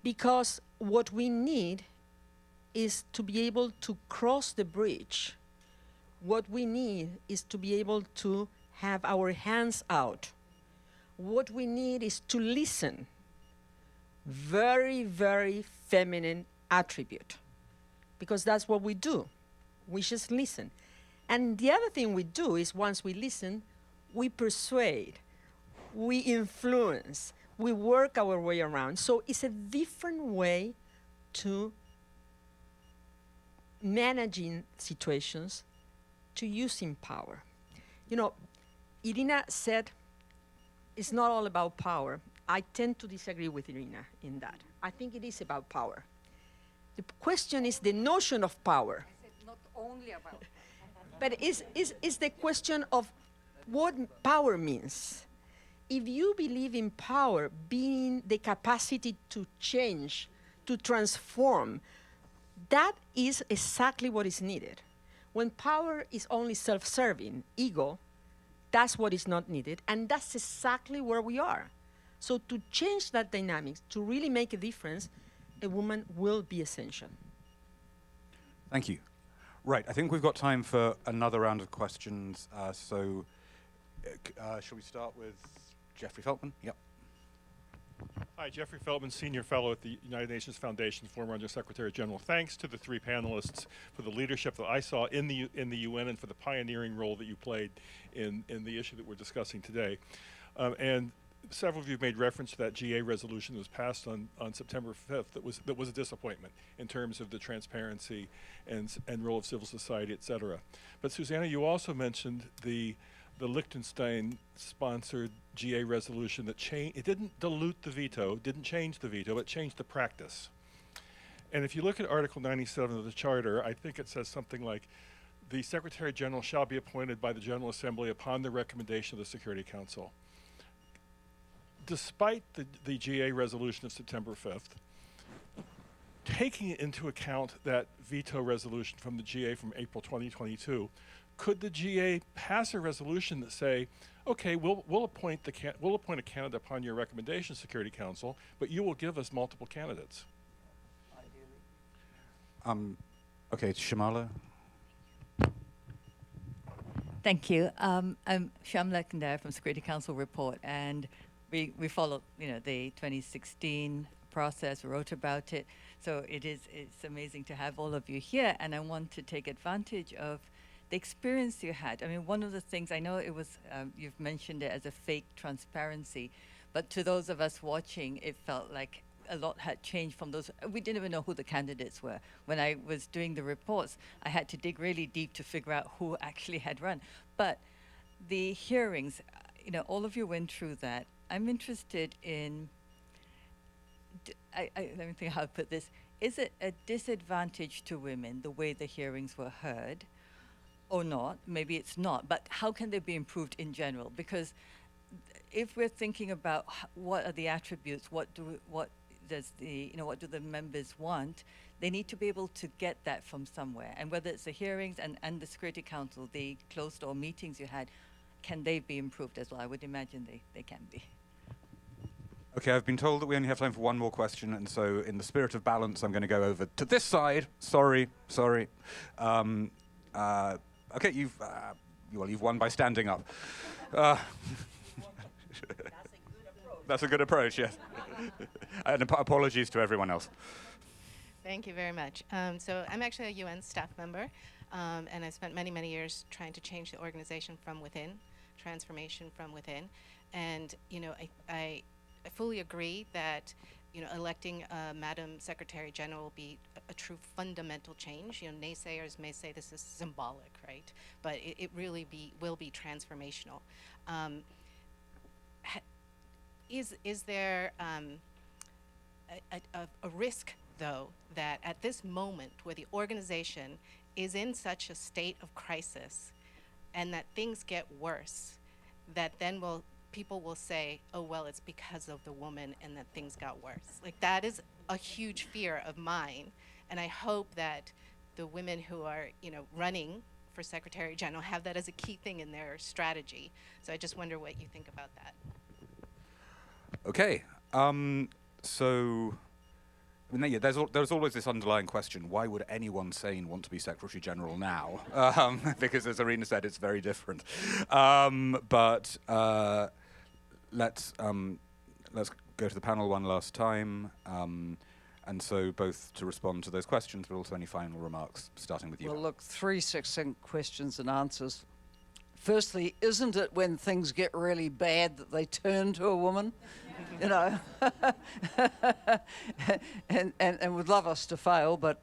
Because what we need is to be able to cross the bridge. What we need is to be able to have our hands out. What we need is to listen. Very, very feminine attribute. Because that's what we do. We just listen. And the other thing we do is, once we listen, we persuade, we influence, we work our way around. So it's a different way to managing situations, to using power. You know, Irina said it's not all about power. I tend to disagree with Irina in that. I think it is about power. The question is the notion of power. I said not only about. But is the question of what power means. If you believe in power being the capacity to change, to transform, that is exactly what is needed. When power is only self-serving, ego, that's what is not needed, and that's exactly where we are. So to change that dynamics, to really make a difference, a woman will be essential. Thank you. Right, I think we've got time for another round of questions. Shall we start with Jeffrey Feltman? Yep. Hi, Jeffrey Feltman, Senior Fellow at the United Nations Foundation, former Under Secretary General. Thanks to the three panelists for the leadership that I saw in the UN and for the pioneering role that you played in the issue that we're discussing today. And several of you made reference to that GA resolution that was passed on September 5th that was a disappointment in terms of the transparency and role of civil society, et cetera. But Susana, you also mentioned the Liechtenstein-sponsored GA resolution that it didn't dilute the veto, didn't change the veto, it changed the practice. And if you look at Article 97 of the Charter, I think it says something like, the Secretary General shall be appointed by the General Assembly upon the recommendation of the Security Council. Despite the GA resolution of September 5th, taking into account that veto resolution from the GA from April 2022, could the GA pass a resolution that say, okay, we'll appoint a candidate upon your recommendation, Security Council, but you will give us multiple candidates? Okay, Shamala. Thank you. I'm Shamla Kandar from Security Council Report, and we followed, the 2016 process, wrote about it. So it's amazing to have all of you here, and I want to take advantage of the experience you had. I mean, one of the things, I know it was, you've mentioned it as a fake transparency, but to those of us watching, it felt like a lot had changed from those. We didn't even know who the candidates were. When I was doing the reports, I had to dig really deep to figure out who actually had run. But the hearings, all of you went through that. I'm interested in, let me think how to put this. Is it a disadvantage to women, the way the hearings were heard, or not? Maybe it's not, but how can they be improved in general? Because if we're thinking about what are the attributes, what do the members want, they need to be able to get that from somewhere. And whether it's the hearings and the Security Council, the closed door meetings you had, can they be improved as well? I would imagine they can be. Okay, I've been told that we only have time for one more question, and so in the spirit of balance, I'm going to go over to this side. Sorry. Okay, you've won by standing up. That's a good approach, yes. And apologies to everyone else. Thank you very much. So I'm actually a UN staff member, and I spent many, many years trying to change the organization from within, transformation from within. And I fully agree that electing Madam Secretary General will be a true fundamental change. Naysayers may say this is symbolic, right? But it really will be transformational. Is there a risk, though, that at this moment where the organization is in such a state of crisis and that things get worse, that then people will say, oh, well, it's because of the woman and that things got worse? Like, that is a huge fear of mine. And I hope that the women who are, running for Secretary General have that as a key thing in their strategy. So I just wonder what you think about that. Okay, so there's always this underlying question: why would anyone sane want to be Secretary General now? Because, as Irina said, it's very different. But let's go to the panel one last time, and so both to respond to those questions, but also any final remarks, starting with you. Well, look, 3 succinct questions and answers. Firstly, isn't it when things get really bad that they turn to a woman? and would love us to fail, but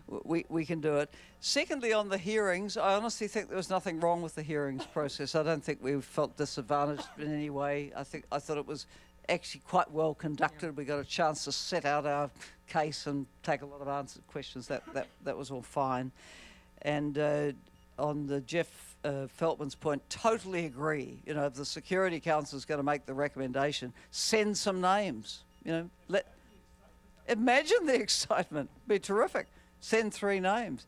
we can do it. Secondly, on the hearings, I honestly think there was nothing wrong with the hearings process. I don't think we felt disadvantaged in any way. I thought it was actually quite well conducted. We got a chance to set out our case and take a lot of answered questions. That was all fine. And on the Jeff Feltman's point, totally agree. If the Security Council is going to make the recommendation, send some names. Imagine the excitement. Be terrific. Send 3 names.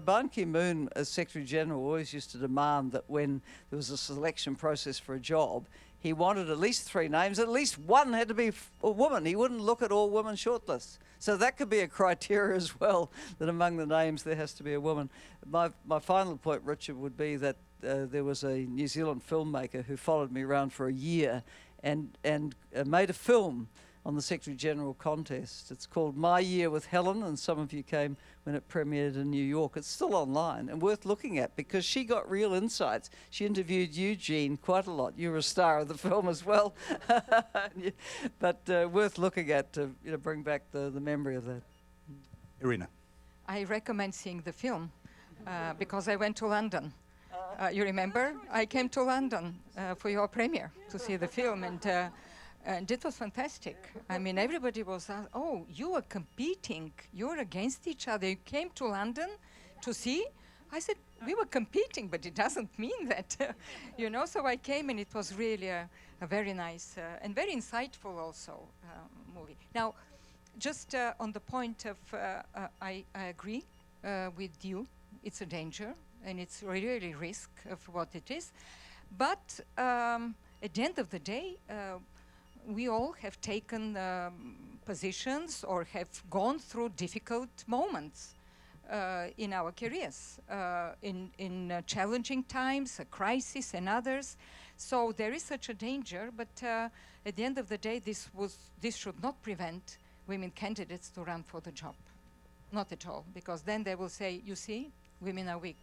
Ban Ki-moon, as Secretary General, always used to demand that when there was a selection process for a job, he wanted at least 3 names. At least one had to be a woman. He wouldn't look at all women shortlists. So that could be a criteria as well, that among the names there has to be a woman. My final point, Richard, would be that there was a New Zealand filmmaker who followed me around for a year and made a film on the Secretary General contest. It's called My Year with Helen, and some of you came when it premiered in New York. It's still online and worth looking at because she got real insights. She interviewed Eugene quite a lot. You were a star of the film as well. But worth looking at to bring back the memory of that. Irina. I recommend seeing the film because I went to London. You remember? I came to London for your premiere to see the film, and it was fantastic. I mean, everybody was, oh, you are competing. You're against each other. You came to London to see? I said, we were competing, but it doesn't mean that, So I came, and it was really a very nice and very insightful also movie. Now, just on the point of, I agree with you. It's a danger, and it's really a risk of what it is. But at the end of the day, we all have taken positions or have gone through difficult moments in our careers, in challenging times, a crisis and others. So there is such a danger, but at the end of the day, this should not prevent women candidates to run for the job. Not at all, because then they will say, you see, women are weak.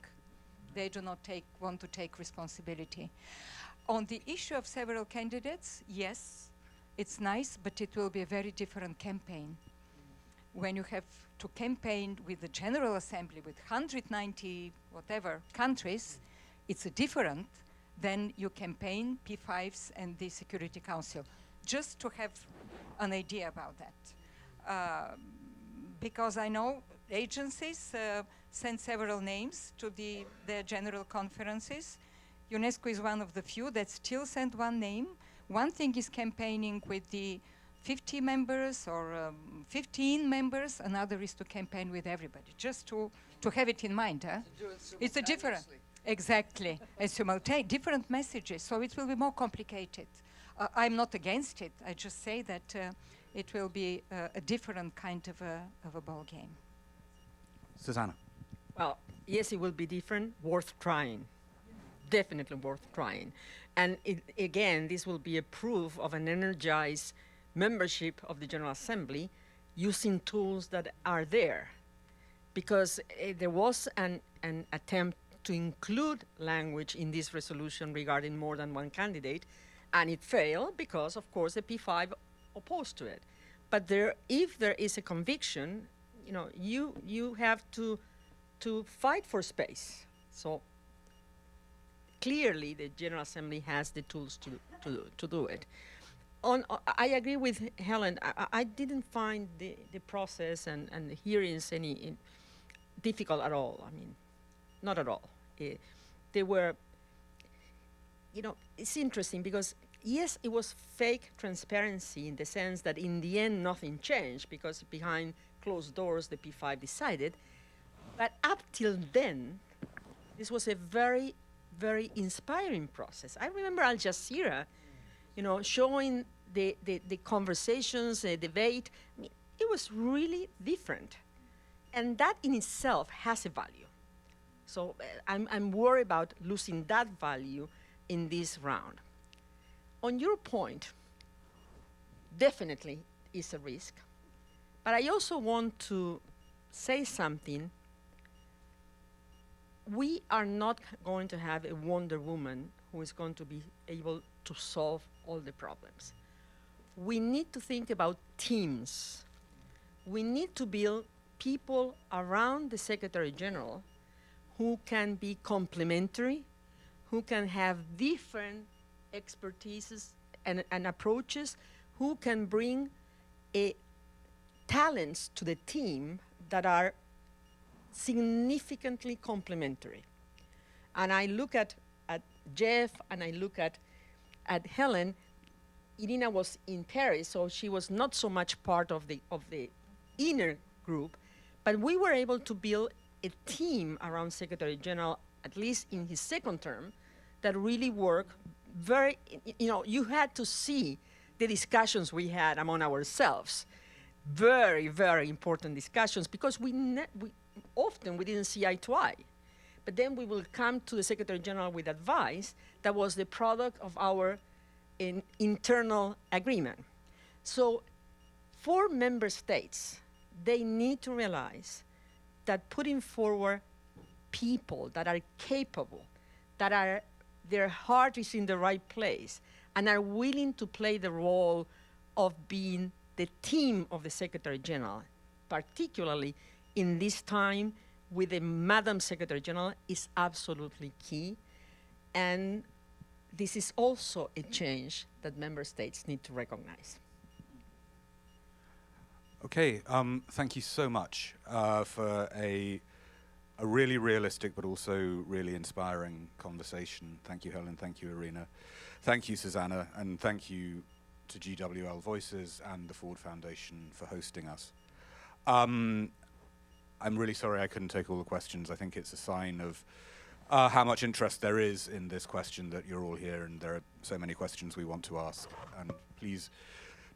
They do not want to take responsibility. On the issue of several candidates, yes, it's nice, but it will be a very different campaign. When you have to campaign with the General Assembly with 190 whatever countries, it's a different than you campaign P5s and the Security Council. Just to have an idea about that. Because I know agencies send several names to their general conferences. UNESCO is one of the few that still send one name. One thing is campaigning with the 50 members or 15 members, another is to campaign with everybody, just to have it in mind. Huh? It's a different, exactly, different messages, so it will be more complicated. I'm not against it, I just say that it will be a different kind of a ball game. Susana. Well, yes, it will be different, worth trying. Definitely worth trying. And again, this will be a proof of an energized membership of the General Assembly using tools that are there. Because there was an attempt to include language in this resolution regarding more than one candidate, and it failed because, of course, the P5 opposed to it. But if there is a conviction, you have to fight for space. So clearly, the General Assembly has the tools to do it. I agree with Helen. I didn't find the process and the hearings any difficult at all. I mean, not at all. They were, it's interesting because, yes, it was fake transparency in the sense that in the end nothing changed because behind closed doors the P5 decided. But up till then, this was a very, very inspiring process. I remember Al Jazeera, showing the conversations, the debate. I mean, it was really different. And that in itself has a value. So I'm worried about losing that value in this round. On your point, definitely is a risk. But I also want to say something. We are not going to have a Wonder Woman who is going to be able to solve all the problems. We need to think about teams. We need to build people around the Secretary General who can be complementary, who can have different expertises and approaches, who can bring talents to the team that are significantly complementary. And I look at Jeff and I look at Helen. Irina was in Paris, so she was not so much part of the inner group, but we were able to build a team around Secretary General, at least in his second term, that really worked very, you had to see the discussions we had among ourselves. Very, very important discussions because we often didn't see eye to eye. But then we will come to the Secretary General with advice that was the product of our internal agreement. So for member states, they need to realize that putting forward people that are capable, that their heart is in the right place, and are willing to play the role of being the team of the Secretary General, particularly in this time with the Madam Secretary General, is absolutely key. And this is also a change that member states need to recognize. Okay, thank you so much for a really realistic but also really inspiring conversation. Thank you, Helen. Thank you, Irina. Thank you, Susana. And thank you to GWL Voices and the Ford Foundation for hosting us. I'm really sorry I couldn't take all the questions. I think it's a sign of how much interest there is in this question that you're all here, and there are so many questions we want to ask. And please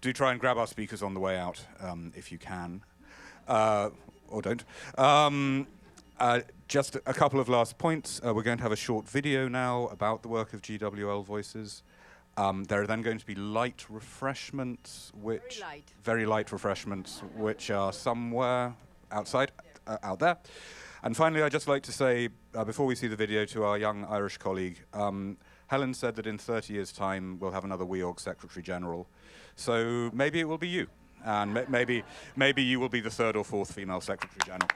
do try and grab our speakers on the way out if you can, or don't. Just a couple of last points. We're going to have a short video now about the work of GWL Voices. There are then going to be light refreshments, which very light refreshments, which are somewhere outside, out there. And finally, I'd just like to say, before we see the video, to our young Irish colleague, Helen said that in 30 years' time we'll have another WEOG Secretary General. So maybe it will be you, and maybe you will be the third or fourth female Secretary General.